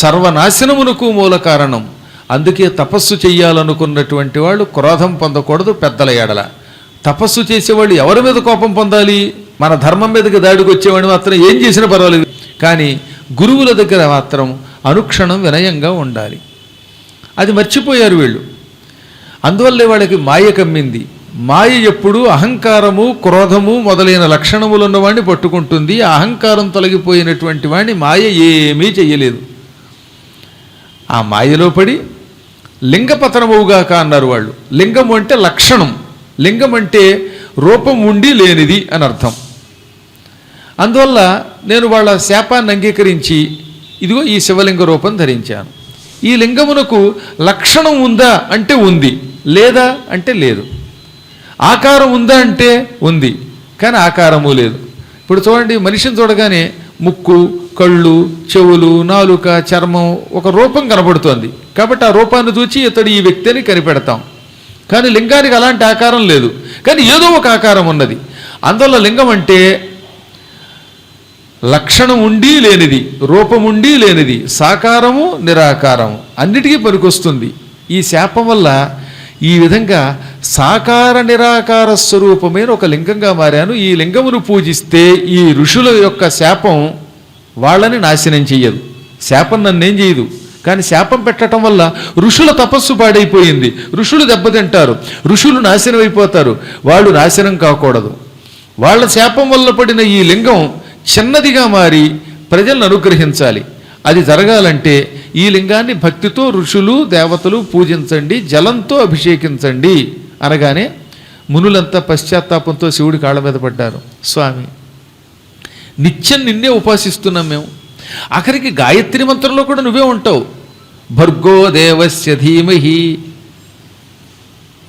సర్వనాశనమునకు మూల కారణం. అందుకే తపస్సు చెయ్యాలనుకున్నటువంటి వాళ్ళు క్రోధం పొందకూడదు. పెద్దల ఎడల తపస్సు చేసేవాళ్ళు ఎవరి మీద కోపం పొందాలి? మన ధర్మం మీదకి దాడికి వచ్చేవాడిని మాత్రం ఏం చేసినా పర్వాలేదు. కానీ గురువుల దగ్గర మాత్రం అనుక్షణం వినయంగా ఉండాలి. అది మర్చిపోయారు వీళ్ళు. అందువల్లే వాళ్ళకి మాయ కమ్మింది. మాయ ఎప్పుడు అహంకారము, క్రోధము మొదలైన లక్షణములు ఉన్నవాడిని పట్టుకుంటుంది. ఆ అహంకారం తొలగిపోయినటువంటి వాడిని మాయ ఏమీ చెయ్యలేదు. ఆ మాయలో పడి లింగపతనముగాక అన్నారు వాళ్ళు. లింగము అంటే లక్షణం, లింగం అంటే రూపం ఉండి లేనిది అని అర్థం. అందువల్ల నేను వాళ్ళ శాపాన్ని అంగీకరించి ఇదిగో ఈ శివలింగ రూపం ధరించాను. ఈ లింగమునకు లక్షణం ఉందా అంటే ఉంది, లేదా అంటే లేదు. ఆకారం ఉందా అంటే ఉంది, కానీ ఆకారము లేదు. ఇప్పుడు చూడండి, మనిషిని చూడగానే ముక్కు, కళ్ళు, చెవులు, నాలుక, చర్మం ఒక రూపం కనబడుతోంది. కాబట్టి ఆ రూపాన్ని చూచి ఇతడు ఈ వ్యక్తి అని కనిపెడతాం. కానీ లింగానికి అలాంటి ఆకారం లేదు, కానీ ఏదో ఒక ఆకారం ఉన్నది. అందువల్ల లింగం అంటే లక్షణం ఉండి లేనిది, రూపం ఉండి లేనిది, సాకారము నిరాకారము అన్నిటికీ పనికొస్తుంది. ఈ శాపం వల్ల ఈ విధంగా సాకార నిరాకార స్వరూపమైన ఒక లింగంగా మారాను. ఈ లింగమును పూజిస్తే ఈ ఋషుల యొక్క శాపం వాళ్ళని నాశనం చెయ్యదు. శాపం నన్నేం చేయదు. కానీ శాపం పెట్టడం వల్ల ఋషుల తపస్సు పాడైపోయింది. ఋషులు దెబ్బతింటారు, ఋషులు నాశనం అయిపోతారు. వాళ్ళు నాశనం కాకూడదు. వాళ్ళ శాపం వల్ల పడిన ఈ లింగం చిన్నదిగా మారి ప్రజలను అనుగ్రహించాలి. అది జరగాలంటే ఈ లింగాన్ని భక్తితో ఋషులు, దేవతలు పూజించండి, జలంతో అభిషేకించండి అనగానే మునులంతా పశ్చాత్తాపంతో శివుడి కాళ్ళ మీద పడ్డారు. స్వామి, నిత్యం నిన్నే ఉపాసిస్తున్నాం మేము. ఆఖరికి గాయత్రి మంత్రంలో కూడా నువ్వే ఉంటావు. భర్గో దేవస్య ధీమహి,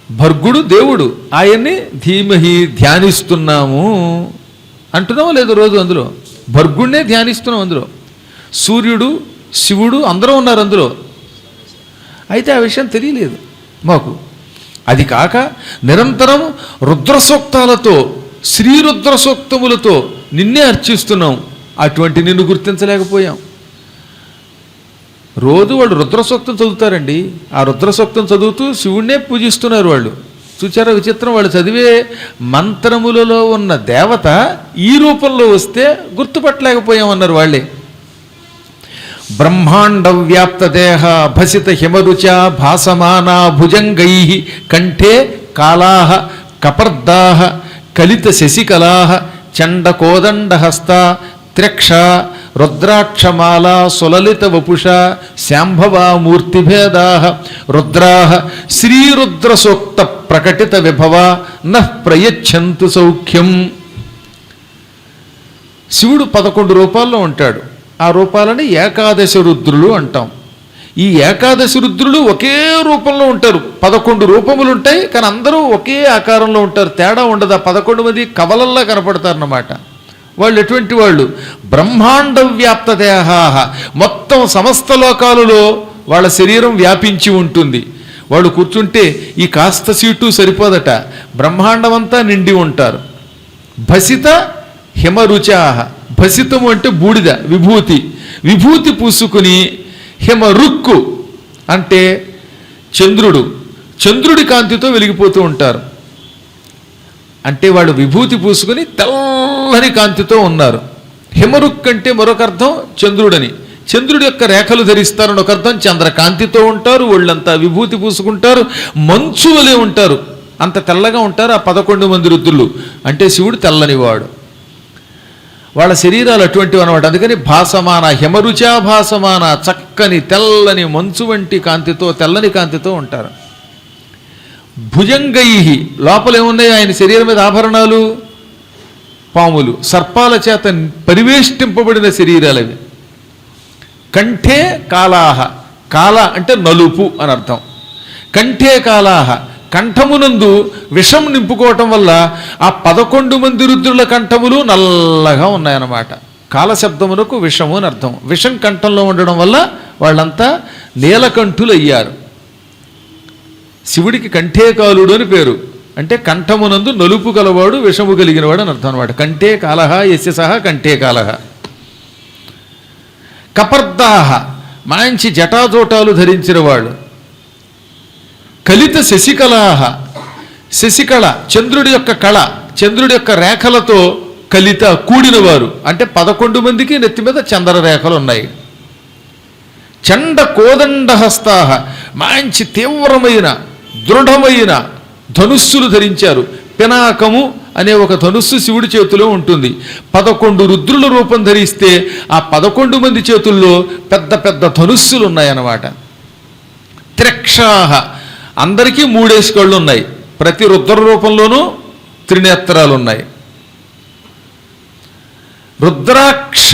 భర్గుడు దేవుడు, ఆయన్ని ధీమహి ధ్యానిస్తున్నాము అంటున్నావు లేదు రోజు. అందులో భర్గుడినే ధ్యానిస్తున్నాం. అందులో సూర్యుడు, శివుడు అందరూ ఉన్నారు అందులో. అయితే ఆ విషయం తెలియలేదు మాకు. అది కాక నిరంతరం రుద్రసూక్తాలతో, శ్రీరుద్ర సూక్తములతో నిన్నే అర్చిస్తున్నాం. అటువంటి నిన్ను గుర్తించలేకపోయాం. రోజు వాళ్ళు రుద్రసూక్తం చదువుతారండి. ఆ రుద్రసూక్తం చదువుతూ శివుణ్ణే పూజిస్తున్నారు వాళ్ళు. చూచారా విచిత్రం? వాళ్ళు చదివే మంత్రములలో ఉన్న దేవత ఈ రూపంలో వస్తే గుర్తుపట్టలేకపోయామన్నారు వాళ్ళే. బ్రహ్మాండ వ్యాప్త దేహ భసిత హిమరుచ భాసమానా భుజంగై కంఠే కాళాః కపర్దాః కలిత శశికళాః చండకోదండహస్త త్ర్యక్ష రుద్రాక్షమాలా సులలిత వపుష శాంభవా మూర్తిభేదాః రుద్రాః శ్రీరుద్ర సూక్త ప్రకటిత విభవ నః ప్రయచ్ఛन्तు సౌఖ్యం. శివుడు 11 రూపాల్లో ఉంటాడు. ఆ రూపాలని ఏకాదశ రుద్రులు అంటాం. ఈ ఏకాదశి రుద్రులు ఒకే రూపంలో ఉంటారు. 11 రూపములు ఉంటాయి, కానీ అందరూ ఒకే ఆకారంలో ఉంటారు, తేడా ఉండదు. ఆ 11 మంది కవలల్లా కనపడతారన్నమాట. వాళ్ళు ఎటువంటి వాళ్ళు? బ్రహ్మాండ వ్యాప్త దేహాహ, మొత్తం సమస్త లోకాలలో వాళ్ళ శరీరం వ్యాపించి ఉంటుంది. వాళ్ళు కూర్చుంటే ఈ కాస్త సీటు సరిపోదట, బ్రహ్మాండమంతా నిండి ఉంటారు. భసిత హిమరుచాహ, భసితము అంటే బూడిద, విభూతి, విభూతి పూసుకుని, హిమరుక్కు అంటే చంద్రుడు, చంద్రుడి కాంతితో వెలిగిపోతూ ఉంటారు. అంటే వాళ్ళు విభూతి పూసుకుని తెల్లని కాంతితో ఉన్నారు. హిమరుక్ అంటే మరొక అర్థం చంద్రుడని, చంద్రుడి యొక్క రేఖలు ధరిస్తారని ఒక అర్థం. చంద్రకాంతితో ఉంటారు, ఒళ్ళంతా విభూతి పూసుకుంటారు, మంచు వలె ఉంటారు, అంత తెల్లగా ఉంటారు ఆ 11 మంది రుద్రులు. అంటే శివుడు తెల్లనివాడు, వాళ్ళ శరీరాలు అటువంటివి అనమాట. అందుకని భాసమాన, హిమరుచా భాసమాన, చక్కని తెల్లని మంచు వంటి కాంతితో, తెల్లని కాంతితో ఉంటారు. భుజంగై, లోపల ఏమున్నాయి ఆయన శరీరం మీద? ఆభరణాలు, పాములు, సర్పాల చేత పరివేష్టింపబడిన శరీరాలు అవి. కంఠే కాలాహ, కాల అంటే నలుపు అని అర్థం. కంఠే కాలాహ, కంఠమునందు విషం నింపుకోవటం వల్ల ఆ 11 మంది రుద్రుల కంఠములు నల్లగా ఉన్నాయన్నమాట. కాలశబ్దమునకు విషము అని అర్థం. విషం కంఠంలో ఉండడం వల్ల వాళ్ళంతా నీలకంఠులు అయ్యారు. శివుడికి కంఠేకాలుడు అని పేరు. అంటే కంఠమునందు నలుపు గలవాడు, విషము కలిగినవాడు అని అర్థం అనమాట. కంఠే కాలహ యస్య సహ కంఠే కాలహ. కపర్దాహ, మంచి జటాజోటాలు ధరించిన వాళ్ళు. కలిత శశికళాహ, శశికళ చంద్రుడి యొక్క కళ, చంద్రుడి యొక్క రేఖలతో కలిత కూడినవారు. అంటే 11 మందికి నెత్తి మీద చంద్ర రేఖలు ఉన్నాయి. చండ కోదండహస్తాహ, మంచి తీవ్రమైన దృఢమైన ధనుస్సులు ధరించారు. పినాకము అనే ఒక ధనుస్సు శివుడి చేతిలో ఉంటుంది. 11 రుద్రుల రూపం ధరిస్తే ఆ 11 మంది చేతుల్లో పెద్ద పెద్ద ధనుస్సులు ఉన్నాయన్నమాట. త్రిక్షాహ, అందరికీ 3 కళ్ళు ఉన్నాయి. ప్రతి రుద్ర రూపంలోనూ త్రినేత్రాలు ఉన్నాయి. రుద్రాక్ష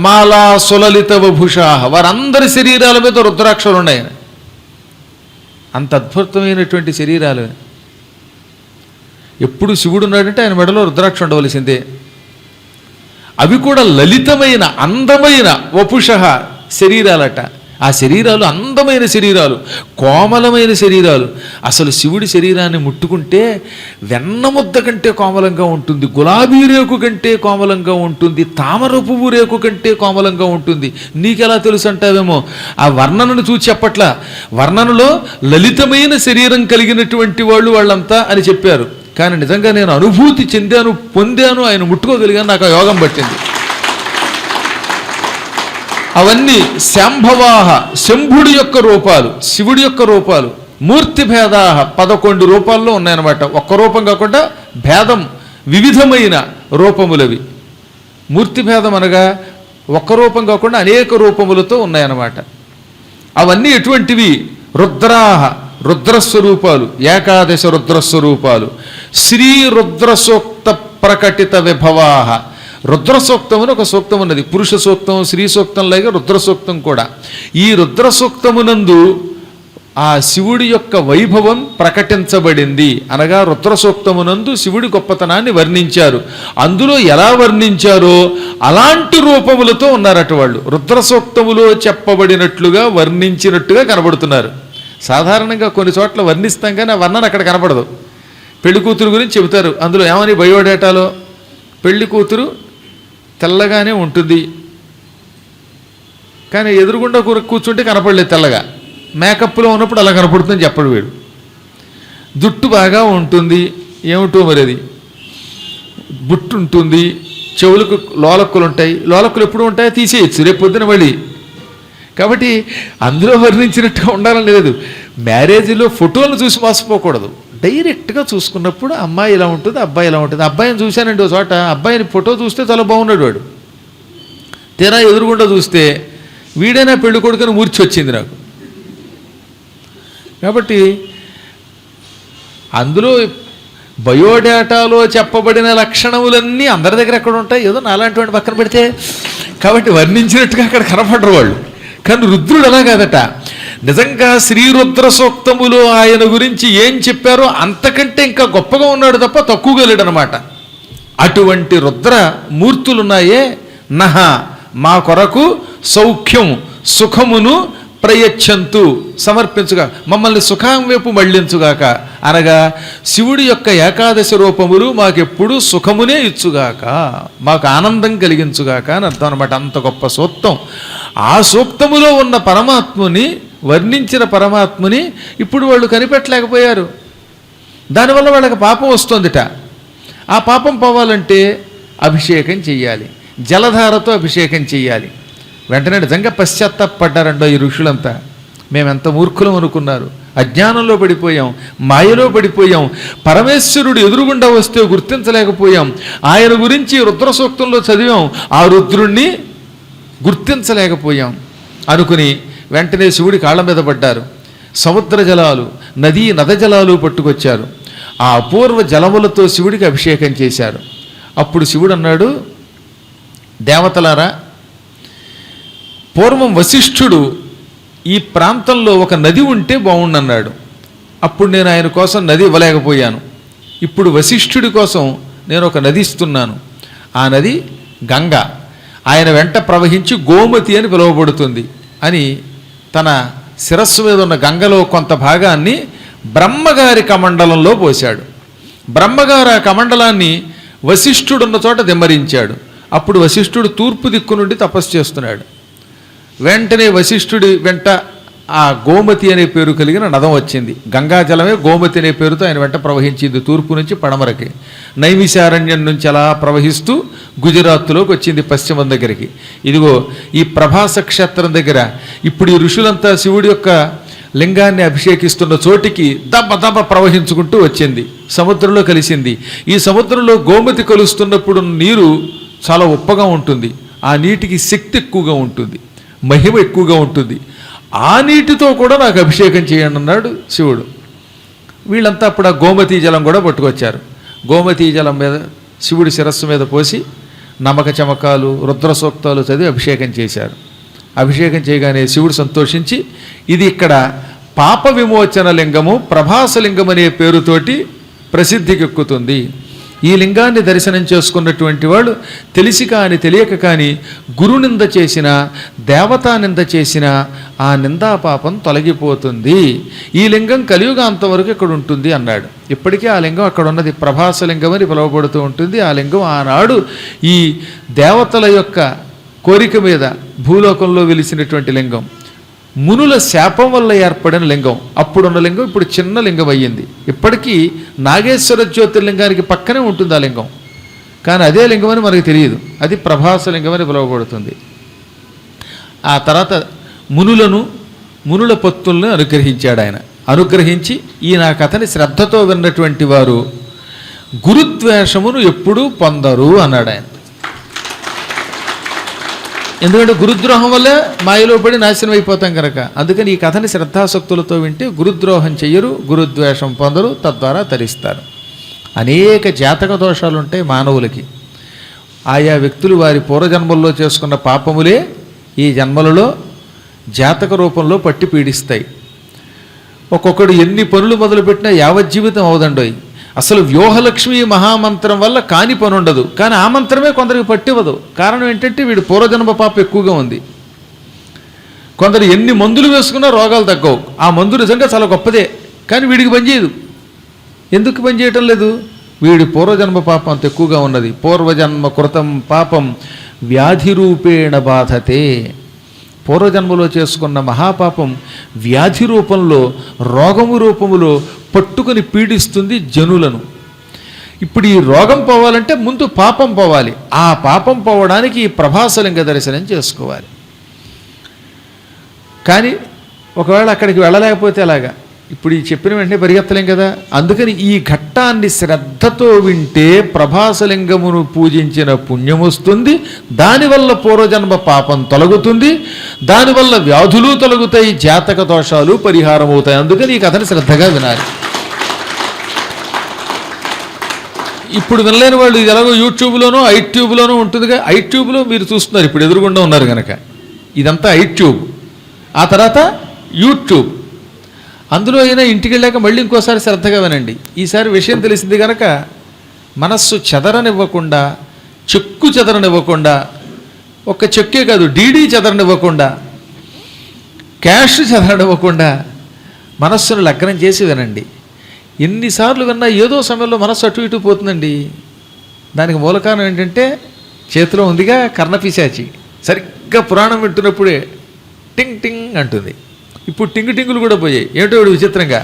మాలా సులలిత వభుషాహ, వారందరి శరీరాల మీద రుద్రాక్షలు ఉన్నాయి. అంత అద్భుతమైనటువంటి శరీరాలు. ఎప్పుడు శివుడు ఉన్నాడంటే ఆయన మెడలో రుద్రాక్ష ఉండవలసిందే. అవి కూడా లలితమైన అందమైన వపుషః శరీరాలట. ఆ శరీరాలు అందమైన శరీరాలు, కోమలమైన శరీరాలు. అసలు శివుడి శరీరాన్ని ముట్టుకుంటే వెన్నముద్ద కంటే కోమలంగా ఉంటుంది, గులాబీ రేకు కంటే కోమలంగా ఉంటుంది, తామర పువ్వు రేకు కంటే కోమలంగా ఉంటుంది. నీకెలా తెలుసు అంటావేమో, ఆ వర్ణనను చూసి చెప్పట్లా. వర్ణనలో లలితమైన శరీరం కలిగినటువంటి వాళ్ళంతా అని చెప్పారు. కానీ నిజంగా నేను అనుభూతి చెందాను, పొందాను, ఆయన ముట్టుకోగలిగాను, నాకు ఆ యోగం పట్టింది. అవన్నీ శాంభవాహ, శంభుడి యొక్క రూపాలు, శివుడి యొక్క రూపాలు. మూర్తి భేదాహ, 11 రూపాల్లో ఉన్నాయన్నమాట. ఒక్క రూపం కాకుండా భేదం, వివిధమైన రూపములవి. మూర్తి భేదం అనగా ఒక్క రూపం కాకుండా అనేక రూపములతో ఉన్నాయన్నమాట. అవన్నీ ఎటువంటివి? రుద్రాహ, రుద్రస్వరూపాలు, ఏకాదశ రుద్రస్వరూపాలు. శ్రీ రుద్రసూక్త ప్రకటిత విభవాహ, రుద్ర సూక్తం అని ఒక సూక్తం ఉన్నది. పురుష సూక్తం, స్త్రీ సూక్తంలాగా రుద్ర సూక్తం కూడా. ఈ రుద్ర సూక్తమునందు ఆ శివుడి యొక్క వైభవం ప్రకటించబడింది. అనగా రుద్ర సూక్తమునందు శివుడి గొప్పతనాన్ని వర్ణించారు. అందులో ఎలా వర్ణించారో అలాంటి రూపములతో ఉన్నారట వాళ్ళు. రుద్ర సూక్తములో చెప్పబడినట్లుగా వర్ణించినట్టుగా కనబడుతున్నారు. సాధారణంగా కొన్ని చోట్ల వర్ణిస్తాం కానీ ఆ వర్ణన అక్కడ కనపడదు. పెళ్లి కూతురు గురించి చెబుతారు, అందులో ఏమని బయోడేటాలో పెళ్లి కూతురు తెల్లగానే ఉంటుంది, కానీ ఎదురుగుండా కూర్చుంటే కనపడలేదు తెల్లగా. మేకప్లో ఉన్నప్పుడు అలా కనపడుతుందని చెప్పడు వీడు. జుట్టు బాగా ఉంటుంది, ఏమిటో మరి అది బుట్టు ఉంటుంది, చెవులకు లోలక్కులు ఉంటాయి. లోలక్కులు ఎప్పుడు ఉంటాయో తీసేయచ్చు రేపు పొద్దున మళ్ళీ. కాబట్టి అందులో వర్ణించినట్టుగా ఉండాలని లేదు. మ్యారేజ్లో ఫోటోలను చూసి మోసపోకూడదు. డైరెక్ట్గా చూసుకున్నప్పుడు అమ్మాయి ఇలా ఉంటుంది, అబ్బాయి ఇలా ఉంటుంది. అబ్బాయిని చూశానండి ఓ చోట, అబ్బాయిని ఫోటో చూస్తే చాలా బాగున్నాడు వాడు. తీరా ఎదురుగుండా చూస్తే వీడైనా పెళ్లి కొడుకుని మూర్చి వచ్చింది నాకు. కాబట్టి అందులో బయోడేటాలో చెప్పబడిన లక్షణములన్నీ అందరి దగ్గర ఎక్కడ ఉంటాయి? ఏదో నాలాంటి వాడిని పక్కన పెడితే. కాబట్టి వర్ణించినట్టుగా అక్కడ కనపడరు వాళ్ళు. కానీ రుద్రుడు అలా కాదట. నిజంగా శ్రీరుద్ర సూక్తములో ఆయన గురించి ఏం చెప్పారో అంతకంటే ఇంకా గొప్పగా ఉన్నాడు తప్ప తక్కువగా లేడనమాట. అటువంటి రుద్ర మూర్తులున్నాయే, నహ మా కొరకు సౌఖ్యం సుఖమును ప్రయచ్చంతు సమర్పించుగా, మమ్మల్ని సుఖం వైపు మళ్లించుగాక, అనగా శివుడి యొక్క ఏకాదశి రూపములు మాకెప్పుడు సుఖమునే ఇచ్చుగాక, మాకు ఆనందం కలిగించుగాక అని అర్థం అనమాట. అంత గొప్ప సూక్తం. ఆ సూక్తములో ఉన్న పరమాత్ముని, వర్ణించిన పరమాత్ముని ఇప్పుడు వాళ్ళు కనిపెట్టలేకపోయారు. దానివల్ల వాళ్ళకి పాపం వస్తుందిట. ఆ పాపం పోవాలంటే అభిషేకం చెయ్యాలి, జలధారతో అభిషేకం చెయ్యాలి. వెంటనే నిజంగా పశ్చాత్తాపడ్డారండో ఈ ఋషులంతా. మేమెంత మూర్ఖులం అనుకున్నారు, అజ్ఞానంలో పడిపోయాం, మాయలో పడిపోయాం, పరమేశ్వరుడు ఎదురుగుండా వస్తే గుర్తించలేకపోయాం, ఆయన గురించి రుద్ర సూక్తంలో చదివాం, ఆ రుద్రుణ్ణి గుర్తించలేకపోయాం అనుకుని వెంటనే శివుడి కాళ్ళ మీద పడ్డారు. సముద్ర జలాలు, నదీ నద జలాలు పట్టుకొచ్చారు. ఆ అపూర్వ జలములతో శివుడికి అభిషేకం చేశారు. అప్పుడు శివుడు అన్నాడు, దేవతలారా, పూర్వం వశిష్ఠుడు ఈ ప్రాంతంలో ఒక నది ఉంటే బాగుండన్నాడు. అప్పుడు నేను ఆయన కోసం నది ఇవ్వలేకపోయాను. ఇప్పుడు వశిష్ఠుడి కోసం నేను ఒక నది ఇస్తున్నాను. ఆ నది గంగ. ఆయన వెంట ప్రవహించి గోమతి అని పిలువబడుతుంది అని తన శిరస్సు మీద ఉన్న గంగలో కొంత భాగాన్ని బ్రహ్మగారి కమండలంలో పోశాడు. బ్రహ్మగారు ఆ కమండలాన్ని వశిష్ఠుడున్న చోట దిమ్మరించాడు. అప్పుడు వశిష్ఠుడు తూర్పు దిక్కు నుండి తపస్సు చేస్తున్నాడు. వెంటనే వశిష్ఠుడి వెంట ఆ గోమతి అనే పేరు కలిగిన నదం వచ్చింది. గంగాజలమే గోమతి అనే పేరుతో ఆయన వెంట ప్రవహించింది తూర్పు నుంచి పడమరకి. నైమిషారణ్యం నుంచి అలా ప్రవహిస్తూ గుజరాత్లోకి వచ్చింది పశ్చిమం దగ్గరికి. ఇదిగో ఈ ప్రభాస క్షేత్రం దగ్గర ఇప్పుడు ఈ ఋషులంతా శివుడి యొక్క లింగాన్ని అభిషేకిస్తున్న చోటికి దబ్బ దబ్బ ప్రవహించుకుంటూ వచ్చింది, సముద్రంలో కలిసింది. ఈ సముద్రంలో గోమతి కలుస్తున్నప్పుడు నీరు చాలా ఉప్పగా ఉంటుంది, ఆ నీటికి శక్తి ఎక్కువగా ఉంటుంది, మహిమ ఎక్కువగా ఉంటుంది. ఆ నీటితో కూడా నాకు అభిషేకం చేయండి అన్నాడు శివుడు. వీళ్ళంతా అప్పుడు ఆ గోమతీ జలం కూడా పట్టుకొచ్చారు. గోమతీ జలం మీద శివుడి శిరస్సు మీద పోసి నమక చమకాలు రుద్ర సూక్తాలు చదివి అభిషేకం చేశారు. అభిషేకం చేయగానే శివుడు సంతోషించి, ఇది ఇక్కడ పాప విమోచన లింగము ప్రభాసలింగం అనే పేరుతోటి ప్రసిద్ధికెక్కుతుంది. ఈ లింగాన్ని దర్శనం చేసుకున్నటువంటి వాళ్ళు తెలిసి కానీ తెలియక కానీ గురునింద చేసినా దేవతా నింద చేసినా ఆ నిందా పాపం తొలగిపోతుంది. ఈ లింగం కలియుగాంతవరకు ఇక్కడ ఉంటుంది అన్నాడు. ఇప్పటికీ ఆ లింగం అక్కడ ఉన్నది ప్రభాసలింగం అని పిలువబడుతూ ఉంటుంది. ఆ లింగం ఆనాడు ఈ దేవతల యొక్క కోరిక మీద భూలోకంలో వెలిసినటువంటి లింగం, మునుల శాపం వల్ల ఏర్పడిన లింగం. అప్పుడున్న లింగం ఇప్పుడు చిన్న లింగం అయ్యింది. ఇప్పటికీ నాగేశ్వర జ్యోతిర్లింగానికి పక్కనే ఉంటుంది ఆ లింగం, కానీ అదే లింగం అని మనకు తెలియదు. అది ప్రభాసలింగం అని పిలువబడుతుంది. ఆ తర్వాత మునుల పత్తుల్ని అనుగ్రహించాడు ఆయన. అనుగ్రహించి ఈ నా కథని శ్రద్ధతో విన్నటువంటి వారు గురుద్వేషమును ఎప్పుడూ పొందరు అన్నాడు ఆయన. ఎందుకంటే గురుద్రోహం వల్లే మాయలో పడి నాశనం అయిపోతాం కనుక. అందుకని ఈ కథని శ్రద్ధాశక్తులతో వింటే గురుద్రోహం చెయ్యరు, గురుద్వేషం పొందరు, తద్వారా తరిస్తారు. అనేక జాతక దోషాలు ఉంటాయి మానవులకి. ఆయా వ్యక్తులు వారి పూర్వజన్మల్లో చేసుకున్న పాపములే ఈ జన్మలలో జాతక రూపంలో పట్టి పీడిస్తాయి. ఒక్కొక్కడు ఎన్ని పనులు మొదలుపెట్టినా యావజ్జీవితం అవదండోయ్. అసలు వ్యూహలక్ష్మి మహామంత్రం వల్ల కాని పని ఉండదు, కానీ ఆ మంత్రమే కొందరికి పట్టివ్వదు. కారణం ఏంటంటే వీడు పూర్వజన్మ పాపం ఎక్కువగా ఉంది. కొందరు ఎన్ని మందులు వేసుకున్నా రోగాలు తగ్గవు. ఆ మందు నిజంగా చాలా గొప్పదే, కానీ వీడికి పనిచేయదు. ఎందుకు పనిచేయటం లేదు? వీడి పూర్వజన్మ పాపం అంత ఎక్కువగా ఉన్నది. పూర్వజన్మ కృతం పాపం వ్యాధి రూపేణ బాధతే. పూర్వజన్మలో చేసుకున్న మహాపాపం వ్యాధి రూపంలో, రోగము రూపములో పట్టుకుని పీడిస్తుంది జనులను. ఇప్పుడు ఈ రోగం పోవాలంటే ముందు పాపం పోవాలి. ఆ పాపం పోవడానికి ఈ ప్రభాసలింగ దర్శనం చేసుకోవాలి. కానీ ఒకవేళ అక్కడికి వెళ్ళలేకపోతే ఎలాగా? ఇప్పుడు ఈ చెప్పిన వెంటనే పరిగెత్తలేం కదా. అందుకని ఈ ఘట్టాన్ని శ్రద్ధతో వింటే ప్రభాసలింగమును పూజించిన పుణ్యం వస్తుంది. దానివల్ల పూర్వజన్మ పాపం తొలగుతుంది, దానివల్ల వ్యాధులు తొలగుతాయి, జాతక దోషాలు పరిహారం అవుతాయి. అందుకని ఈ కథని శ్రద్ధగా వినాలి. ఇప్పుడు వినలేని వాళ్ళు ఇది ఎలాగో యూట్యూబ్లోనో ఐట్యూబ్లోనో ఉంటుందిగా. ఐట్యూబ్లో మీరు చూస్తున్నారు, ఇప్పుడు ఎదురుగుండా ఉన్నారు కనుక. ఇదంతా ఐట్యూబ్. ఆ తర్వాత యూట్యూబ్. అందులో అయినా ఇంటికి వెళ్ళాక మళ్ళీ ఇంకోసారి శ్రద్ధగా వినండి. ఈసారి విషయం తెలిసింది కనుక మనస్సు చెదరనివ్వకుండా, చెక్కు చెదరనివ్వకుండా, ఒక్క చెక్కే కాదు డీడీ చెదరనివ్వకుండా, క్యాష్ చెదరనివ్వకుండా మనస్సును లగ్నం చేసి వినండి. ఎన్నిసార్లు విన్నా ఏదో సమయంలో మనస్సు అటు ఇటు పోతుందండి. దానికి మూల కారణం ఏంటంటే చేతిలో ఉందిగా కర్ణపిశాచి. సరిగ్గా పురాణం వింటున్నప్పుడే టింగ్ టింగ్ అంటుంది. ఇప్పుడు టింగు టింగులు కూడా పోయాయి. ఏమిటో వీడు విచిత్రంగా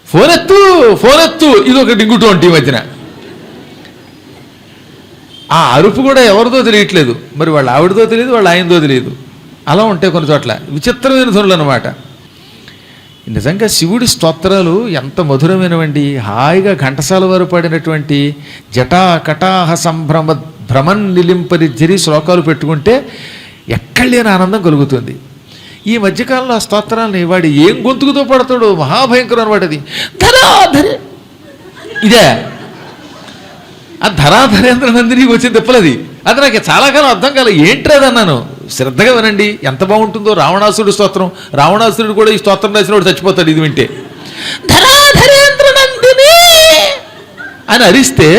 ఫోన్ ఎత్తు ఇది ఒక డింగుటూ అంటే ఈ మధ్యన. ఆ అరుపు కూడా ఎవరిదో తెలియట్లేదు, మరి వాళ్ళ ఆవిడతో తెలియదు, వాళ్ళ ఆయనతో తెలియదు. అలా ఉంటాయి కొన్ని చోట్ల విచిత్రమైన ధ్వనులు అన్నమాట. నిజంగా శివుడి స్తోత్రాలు ఎంత మధురమైనవండి. హాయిగా ఘంటసాల వారు పాడినటువంటి జటా కటాహ సంభ్రమ భ్రమన్ నిలింపరిజ్జరి శ్లోకాలు పెట్టుకుంటే ఎక్కడలేని ఆనందం కలుగుతుంది. ఈ మధ్యకాలంలో ఆ స్తోత్రాన్ని వాడి ఏం గొంతుకుతో పడతాడో మహాభయంకరం అనమాట. అది ధరాధరే ఇదే ఆ ధరాధరేంద్ర నందిని వచ్చిన తిప్పలది. అది నాకు చాలా కాలం అర్థం కాలే. ఏంట్రదన్నాను. శ్రద్ధగా వినండి ఎంత బాగుంటుందో. రావణాసురుడు స్తోత్రం. రావణాసురుడు కూడా ఈ స్తోత్రం రాసినప్పుడు చచ్చిపోతాడు ఇది వింటే. ధరాధరేంద్ర నందిని అని అరిస్తే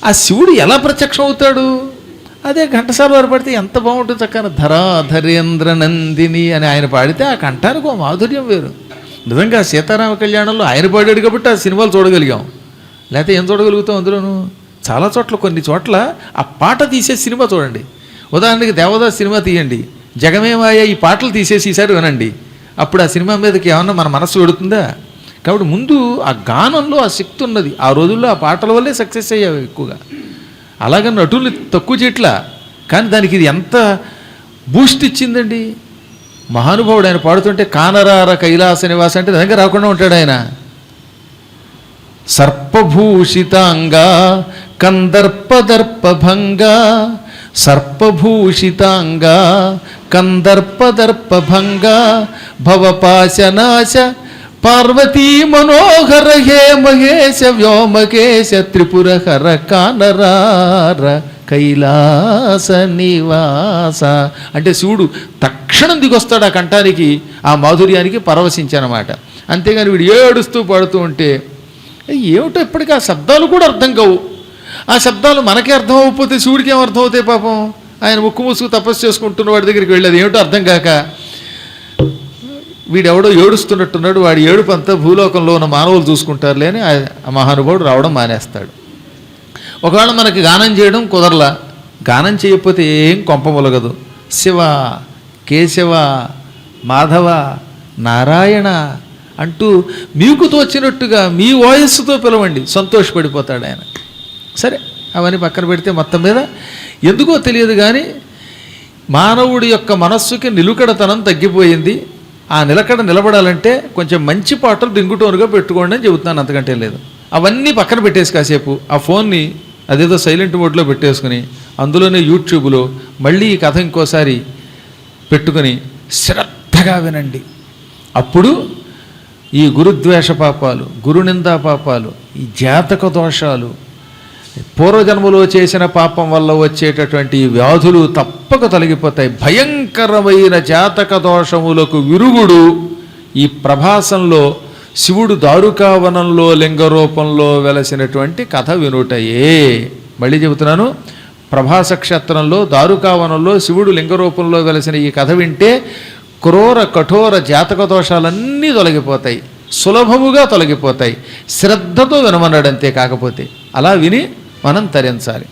ఆ శివుడు ఎలా ప్రత్యక్షం అవుతాడు? అదే ఘంటసాల వారు పాడితే ఎంత బాగుంటుంది. చక్కగా ధరాధరేంద్ర నందిని అని ఆయన పాడితే ఆ కంఠానికి ఒక మాధుర్యం వేరు. నిజంగా సీతారామ కళ్యాణంలో ఆయన పాడాడు కాబట్టి ఆ సినిమాలు చూడగలిగాం. లేకపోతే ఏం చూడగలుగుతాం అందులోనూ? చాలా చోట్ల కొన్ని చోట్ల ఆ పాట తీసే సినిమా చూడండి. ఉదాహరణకి దేవదాస్ సినిమా తీయండి, జగమేమాయ ఈ పాటలు తీసేసి ఈసారి వినండి. అప్పుడు ఆ సినిమా మీదకి ఏమన్నా మన మనస్సు పెడుతుందా? కాబట్టి ముందు ఆ గానంలో ఆ శక్తి ఉన్నది. ఆ రోజుల్లో ఆ పాటల వల్లే సక్సెస్ అయ్యావు ఎక్కువగా. అలాగని నటుల్ని తక్కువ చేయట్లా, కానీ దానికి ఇది ఎంత బూస్ట్ ఇచ్చిందండి. మహానుభావుడు ఆయన పాడుతుంటే కానరార కైలాస నివాస అంటే దగ్గర రాకుండా ఉంటాడు ఆయన. సర్పభూషితాంగా కందర్పదర్పభంగా సర్పభూషితాంగా కందర్పదర్పభంగా భవపాశనాశ పార్వతీ మనోహర హే మహేశ వ్యోమకేశ త్రిపురహర కానరార కైలాస నివాస అంటే శివుడు తక్షణం దిగొస్తాడు ఆ కంఠానికి, ఆ మాధుర్యానికి పరవశించానమాట. అంతేగాని వీడు ఏడుస్తూ పాడుతూ ఉంటే ఏమిటో ఇప్పటికీ ఆ శబ్దాలు కూడా అర్థం కావు. ఆ శబ్దాలు మనకే అర్థం అవ్వకపోతే శివుడికి ఏం అర్థం అవుతాయి పాపం. ఆయన ముక్కు మూసుకు తపస్సు చేసుకుంటున్న వాడి దగ్గరికి వెళ్ళేది ఏమిటో అర్థం కాక వీడెవడో ఏడుస్తున్నట్టున్నాడు, వాడి ఏడుపు అంతా భూలోకంలో ఉన్న మానవులు చూసుకుంటారులే అని ఆ మహానుభావుడు రావడం మానేస్తాడు. ఒకవేళ మనకి గానం చేయడం కుదరలా, గానం చేయకపోతే ఏం కొంపమొలగదు. శివ, కేశవ, మాధవ, నారాయణ అంటూ మీకు తోచినట్టుగా మీ వాయిస్సుతో పిలవండి, సంతోషపడిపోతాడు ఆయన. సరే అవన్నీ పక్కన పెడితే మొత్తం మీద ఎందుకో తెలియదు కానీ మానవుడి యొక్క మనస్సుకి నిలుకడతనం తగ్గిపోయింది. ఆ నిలకడ నిలబడాలంటే కొంచెం మంచి పాటలు రింగుటోనుగా పెట్టుకోండి అని చెబుతున్నాను, అంతకంటే లేదు. అవన్నీ పక్కన పెట్టేసి కాసేపు ఆ ఫోన్ని అదేదో సైలెంట్ మోడ్లో పెట్టేసుకుని అందులోనే యూట్యూబ్లో మళ్ళీ ఈ కథ ఇంకోసారి పెట్టుకుని శ్రద్ధగా వినండి. అప్పుడు ఈ గురుద్వేష పాపాలు, గురునిందా పాపాలు, ఈ జాతక దోషాలు, పూర్వజన్మలో చేసిన పాపం వల్ల వచ్చేటటువంటి వ్యాధులు తప్పక తొలగిపోతాయి. భయంకరమైన జాతక దోషములకు విరుగుడు ఈ ప్రభాసంలో శివుడు దారుకావనంలో లింగరూపంలో వెలసినటువంటి కథ వినుటయే. మళ్ళీ చెబుతున్నాను, ప్రభాస క్షేత్రంలో దారుకావనంలో శివుడు లింగరూపంలో వెలసిన ఈ కథ వింటే క్రూర కఠోర జాతక దోషాలన్నీ తొలగిపోతాయి, సులభముగా తొలగిపోతాయి. శ్రద్ధతో వినమన్నాడు అంతే. కాకపోతే అలా విని మనం తరించాలి.